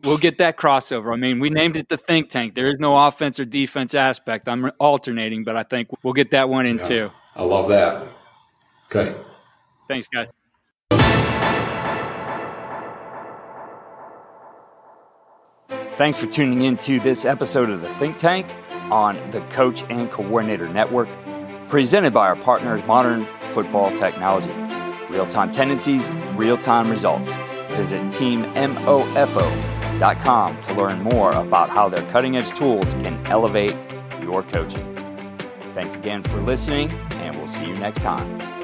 We'll get that crossover. I mean, we named it the think tank. There is no offense or defense aspect. I'm alternating, but I think we'll get that one in too. I love that. Okay. Thanks, guys. Thanks for tuning in to this episode of The Think Tank on the Coach and Coordinator Network, presented by our partners, Modern Football Technology. Real-time tendencies, real-time results. Visit teammofo.com to learn more about how their cutting-edge tools can elevate your coaching. Thanks again for listening, and we'll see you next time.